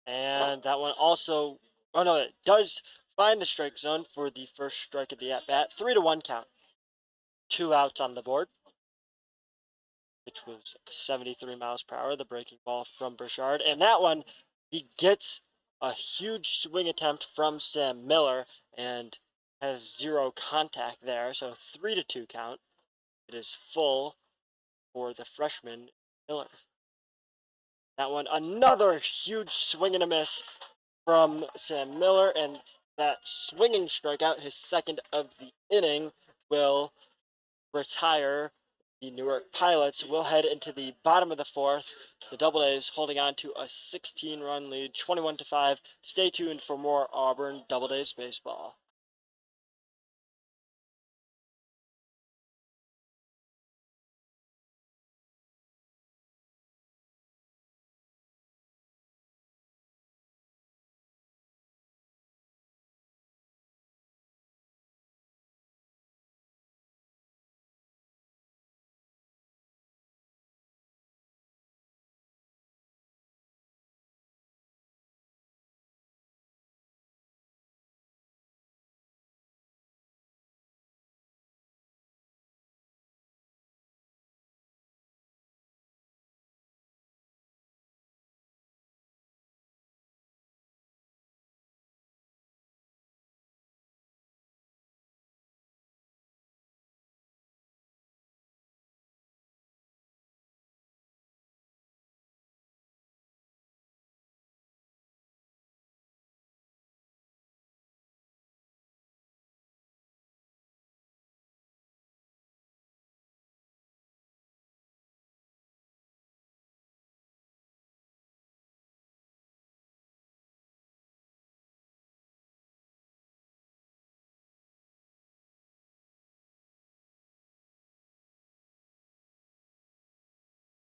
And that one also, oh no, it does find the strike zone for the first strike of the at-bat. 3-1 count. 2 outs on the board. which was 73 miles per hour, the breaking ball from Burchard. And that one, he gets a huge swing attempt from Sam Miller and has zero contact there. So 3-2 count. It is full for the freshman Miller. That one, another huge swing and a miss from Sam Miller, and that swinging strikeout, his second of the inning, will retire the Newark Pilots. Will head into the bottom of the fourth. The Doubledays holding on to a 16-run lead, 21-5. Stay tuned for more Auburn Doubledays baseball.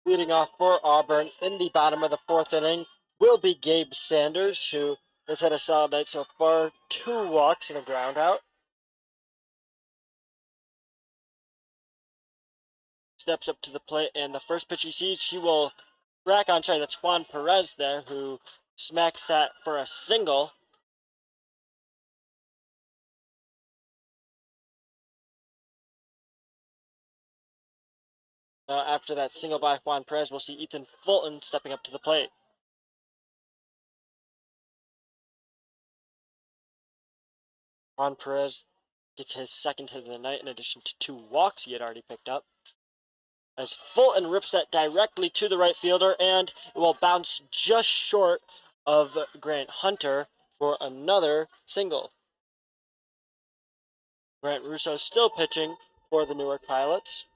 Leading off for Auburn in the bottom of the fourth inning will be Gabe Sanders, who has had a solid night so far. 2 walks and a ground out. Steps up to the plate, and the first pitch he sees, he will rack on try. That's Juan Perez there, who smacks that for a single. After that single by Juan Perez, we'll see Ethan Fulton stepping up to the plate. Juan Perez gets his second hit of the night in addition to 2 walks he had already picked up. As Fulton rips that directly to the right fielder, and it will bounce just short of Grant Hunter for another single. Grant Russo still pitching for the Newark Pilots.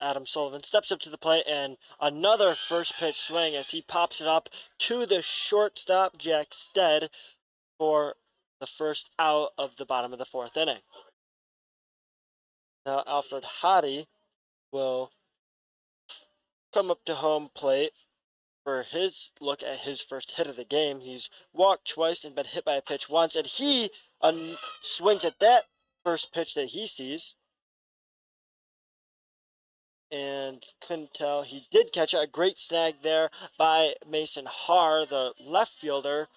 Adam Sullivan steps up to the plate, and another first pitch swing as he pops it up to the shortstop, Jack Stead, for the first out of the bottom of the fourth inning. Now Alfred Hottie will come up to home plate for his look at his first hit of the game. He's walked twice and been hit by a pitch once, and he swings at that first pitch that he sees. And couldn't tell. He did catch a great snag there by Mason Haar, the left fielder.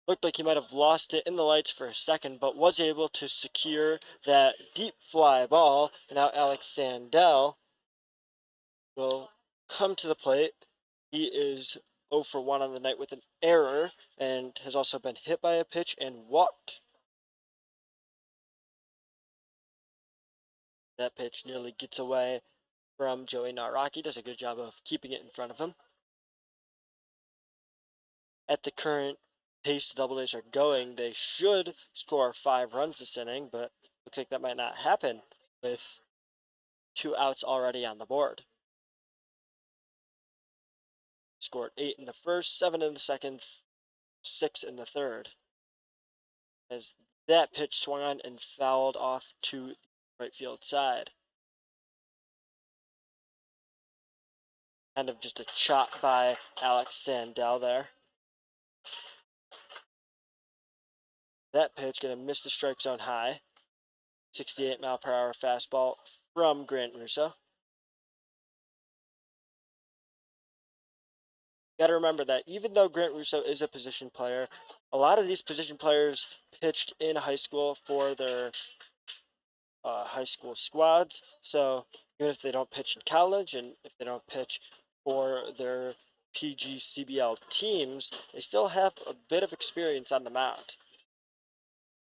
Looked like he might have lost it in the lights for a second, but was able to secure that deep fly ball. And now Alex Sandell will come to the plate. He is 0 for 1 on the night with an error and has also been hit by a pitch and walked. That pitch nearly gets away from Joey Naraki. Does a good job of keeping it in front of him. At the current pace the Doubledays are going, they should score 5 runs this inning, but looks like that might not happen with 2 outs already on the board. Scored 8 in the first, 7 in the second, 6 in the third. As that pitch swung on and fouled off to the right field side. Kind of just a chop by Alex Sandell there. That pitch going to miss the strike zone high. 68 mile per hour fastball from Grant Russo. got to remember that even though Grant Russo is a position player, a lot of these position players pitched in high school for their high school squads. So even if they don't pitch in college and if they don't pitch for their PGCBL teams, they still have a bit of experience on the mound.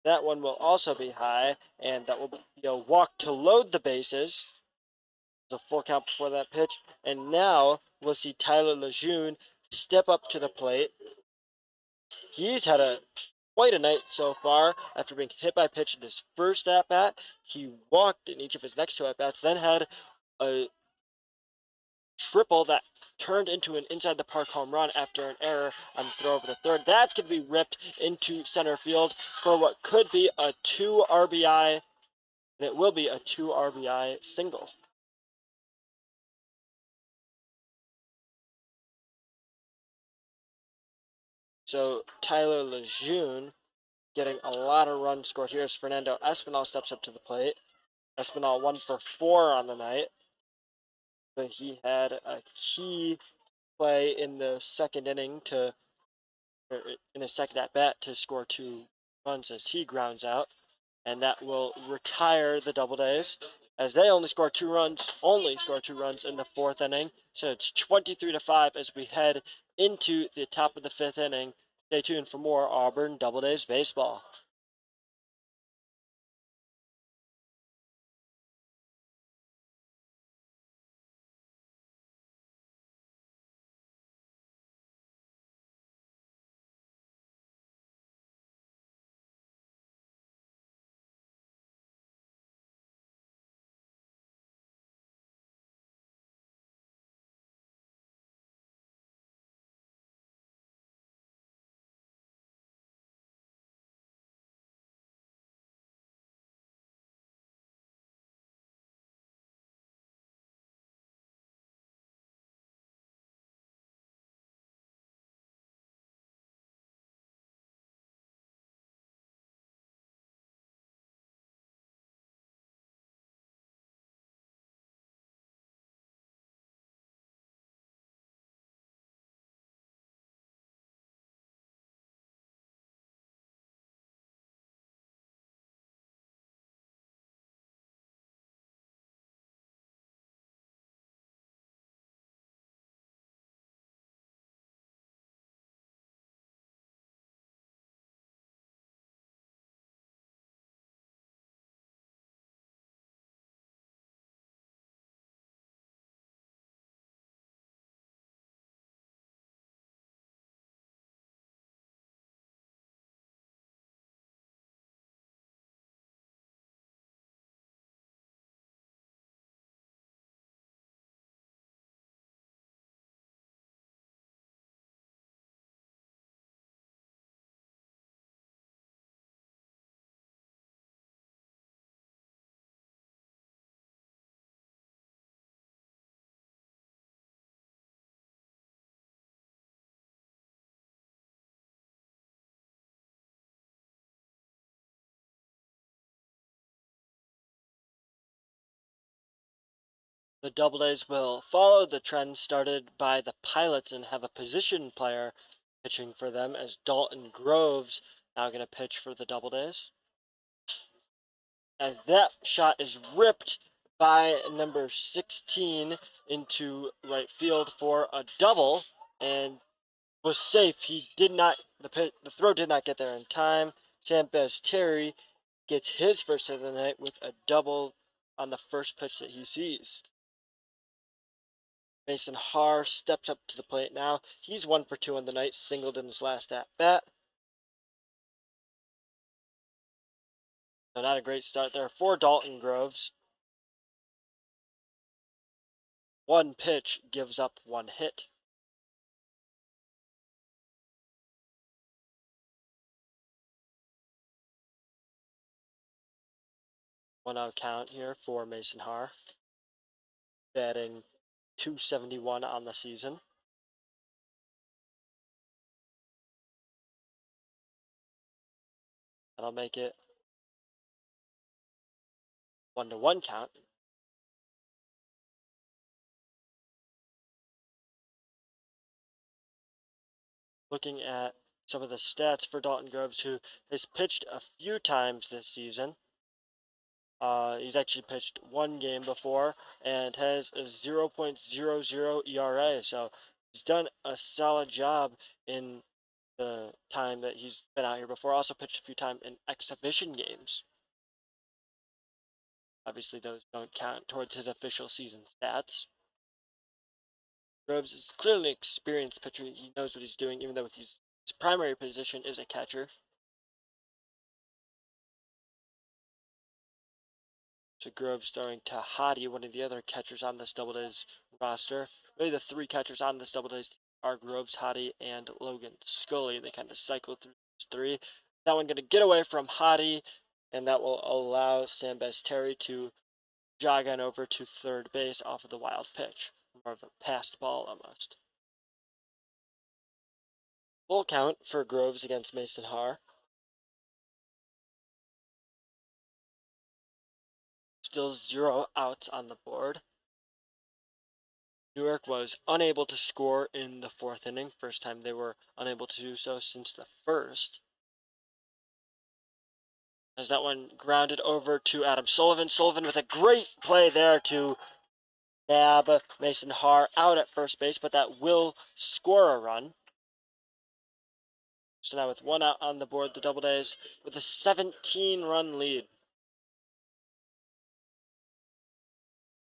That one will also be high, and that will be a walk to load the bases. The full count before that pitch. And now we'll see Tyler Lejeune step up to the plate. He's had quite a night so far after being hit by a pitch in his first at bat. He walked in each of his next two at bats, then had a triple that turned into an inside the park home run after an error on the throw over the third. That's going to be ripped into center field for what could be a 2 RBI, and it will be a 2 RBI single. So Tyler Lejeune getting a lot of runs scored here as Fernando Espinal steps up to the plate. Espinal 1 for 4 on the night, but he had a key play in the second inning in his second at bat to score 2 runs as he grounds out, and that will retire the Doubledays as they only score 2 runs in the fourth inning. So it's 23-5 as we head into the top of the fifth inning. Stay tuned for more Auburn Doubledays baseball. The Doubledays will follow the trend started by the Pilots and have a position player pitching for them as Dalton Groves now going to pitch for the Doubledays. As that shot is ripped by number 16 into right field for a double and was safe. He did not, the throw did not get there in time. Sam Terry gets his first hit of the night with a double on the first pitch that he sees. Mason Haar steps up to the plate now. He's 1 for 2 on the night, singled in his last at bat. So not a great start there for Dalton Groves. 1 pitch gives up 1 hit. 1-out count here for Mason Haar. Batting .271 on the season. That'll make it 1-1 count. looking at some of the stats for Dalton Groves, who has pitched a few times this season. He's actually pitched one game before and has a 0.00 ERA, so he's done a solid job in the time that he's been out here before. Also pitched a few times in exhibition games. Obviously, those don't count towards his official season stats. Groves is clearly an experienced pitcher. He knows what he's doing, even though his primary position is a catcher. So Groves throwing to Hottie, one of the other catchers on this Doubledays roster. Really, the three catchers on this Doubledays are Groves, Hottie, and Logan Scully. They kind of cycle through those three. That one going to get away from Hottie, and that will allow Sam Terry to jog on over to third base off of the wild pitch. More of a passed ball almost. Full count for Groves against Mason Haar. Still 0 outs on the board. Newark was unable to score in the fourth inning. First time they were unable to do so since the first. As that one grounded over to Adam Sullivan. Sullivan with a great play there to nab Mason Haar out at first base, but that will score a run. So now with 1 out on the board, the Doubledays with a 17-run lead.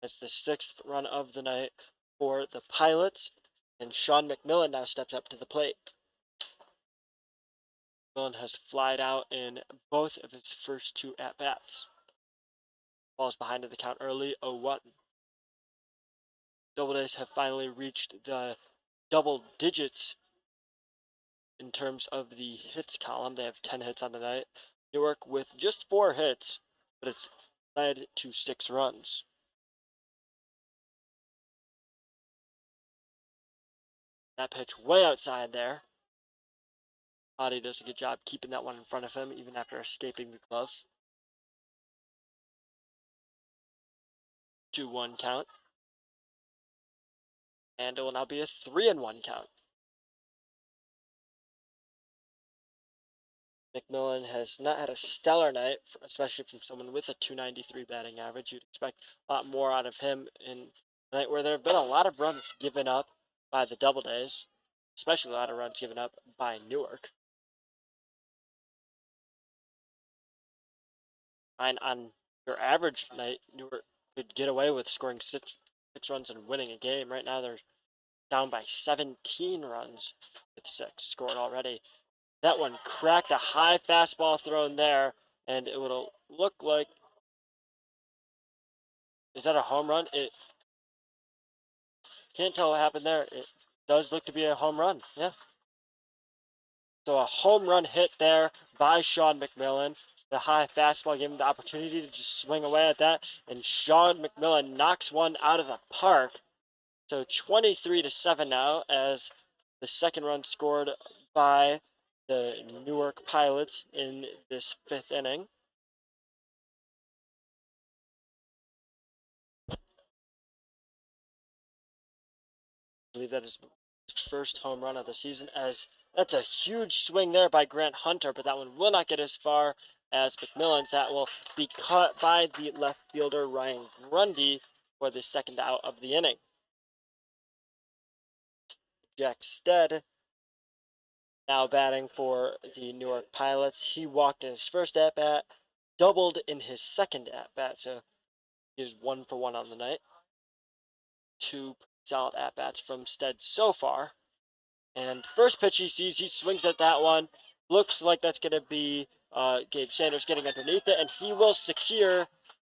That's the 6th run of the night for the Pilots, and Sean McMillan now steps up to the plate. McMillan has flied out in both of his first 2 at-bats. Falls behind in the count early, 0-1. Doubledays have finally reached the double digits in terms of the hits column. They have 10 hits on the night. Newark with just 4 hits, but it's led to 6 runs. That pitch way outside there. Hottie does a good job keeping that one in front of him, even after escaping the glove. 2-1 count. And it will now be a 3-1 count. McMillan has not had a stellar night, especially from someone with a .293 batting average. You'd expect a lot more out of him in a night where there have been a lot of runs given up by the Doubledays, especially a lot of runs given up by Newark. And on your average night, Newark could get away with scoring six runs and winning a game. Right now, they're down by 17 runs with 6 scored already. That one cracked a high fastball thrown there, and it would look like, is that a home run? It can't tell what happened there. It does look to be a home run, yeah. So a home run hit there by Sean McMillan. The high fastball gave him the opportunity to just swing away at that, and Sean McMillan knocks one out of the park. So 23-7 now, as the second run scored by the Newark Pilots in this 5th inning. I believe that is his first home run of the season, as that's a huge swing there by Grant Hunter, but that one will not get as far as McMillan's. That will be caught by the left fielder Ryan Grundy for the second out of the inning. Jack Stead now batting for the Newark Pilots. He walked in his first at-bat, doubled in his second at-bat, so he is 1 for 1 on the night. 2 solid at-bats from Stead so far. And first pitch he sees, he swings at that one. Looks like that's going to be Gabe Sanders getting underneath it, and he will secure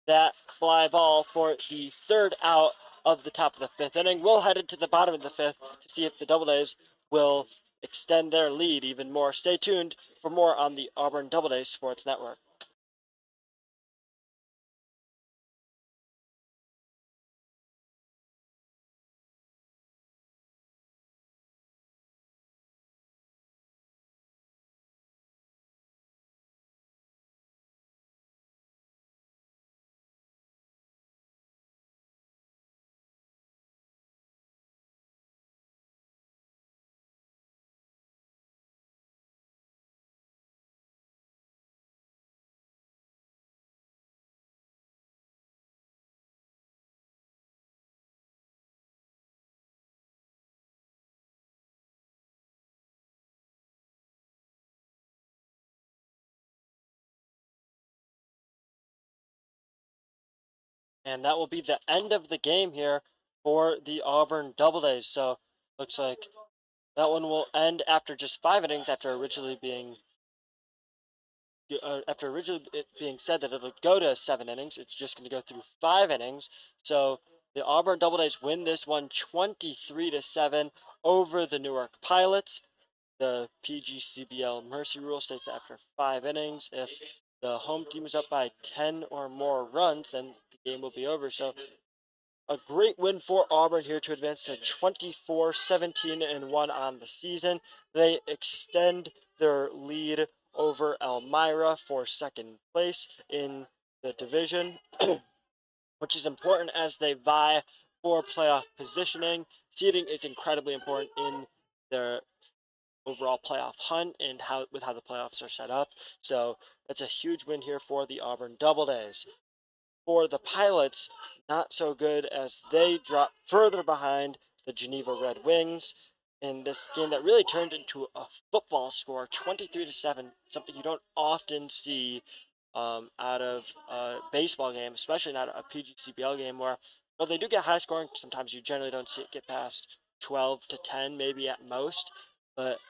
that fly ball for the 3rd out of the top of the 5th inning. We'll head into the bottom of the 5th to see if the Doubledays will extend their lead even more. Stay tuned for more on the Auburn Doubledays Sports Network. And that will be the end of the game here for the Auburn Doubledays. So looks like that one will end after just 5 innings after originally it being said that it'll go to 7 innings. It's just going to go through 5 innings. So the Auburn Doubledays win this one 23-7 over the Newark Pilots. The PGCBL Mercy Rule states that after 5 innings, if the home team is up by 10 or more runs, then the game will be over. So a great win for Auburn here to advance to 24-17-1 on the season. They extend their lead over Elmira for second place in the division, which is important as they vie for playoff positioning. Seeding is incredibly important in their overall playoff hunt and how the playoffs are set up. So that's a huge win here for the Auburn Doubledays. For the Pilots, not so good as they drop further behind the Geneva Red Wings in this game that really turned into a football score, 23-7, something you don't often see out of a baseball game, especially not a PGCBL game where, well, they do get high scoring. Sometimes you generally don't see it get past 12-10, maybe at most, but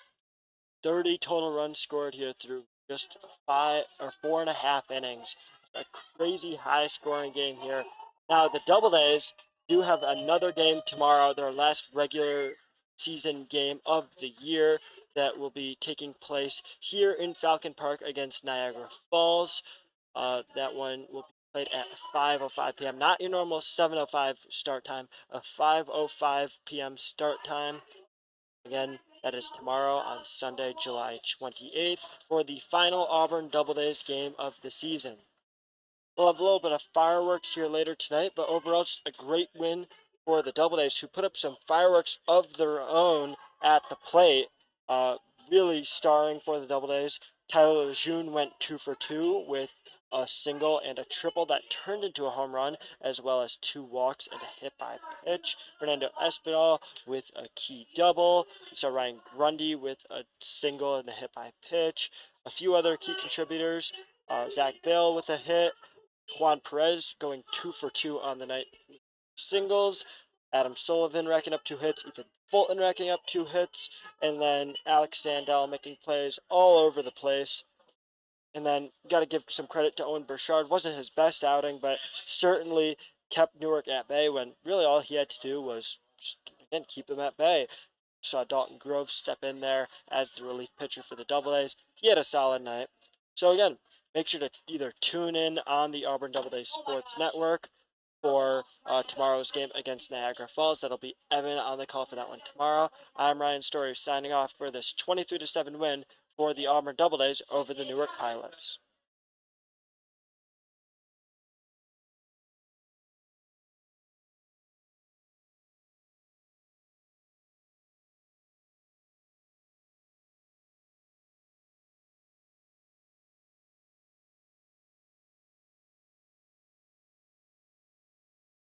30 total runs scored here through just 4.5 innings. A crazy high scoring game here. Now, the Doubledays do have another game tomorrow, their last regular season game of the year that will be taking place here in Falcon Park against Niagara Falls. That one will be played at 5:05 p.m. Not your normal 7:05 start time, a 5:05 p.m. start time. Again, that is tomorrow on Sunday, July 28th, for the final Auburn Doubledays game of the season. We'll have a little bit of fireworks here later tonight, but overall, just a great win for the Doubledays, who put up some fireworks of their own at the plate. Really starring for the Doubledays. Tyler Lejeune went 2 for 2 with a single and a triple that turned into a home run, as well as 2 walks and a hit by pitch. Fernando Espinal with a key double. So Ryan Grundy with a single and a hit by pitch. A few other key contributors. Zach Bale with a hit. Juan Perez going 2 for 2 on the night singles. Adam Sullivan racking up 2 hits. Ethan Fulton racking up 2 hits. And then Alex Sandell making plays all over the place. And then got to give some credit to Owen Burchard. Wasn't his best outing, but certainly kept Newark at bay when really all he had to do was just, again, keep them at bay. Saw Dalton Grove step in there as the relief pitcher for the Doubledays. He had a solid night. So again, make sure to either tune in on the Auburn Doubledays Sports Network for tomorrow's game against Niagara Falls. That'll be Evan on the call for that one tomorrow. I'm Ryan Story signing off for this 23-7 win for the Auburn Doubledays over the Newark Pilots.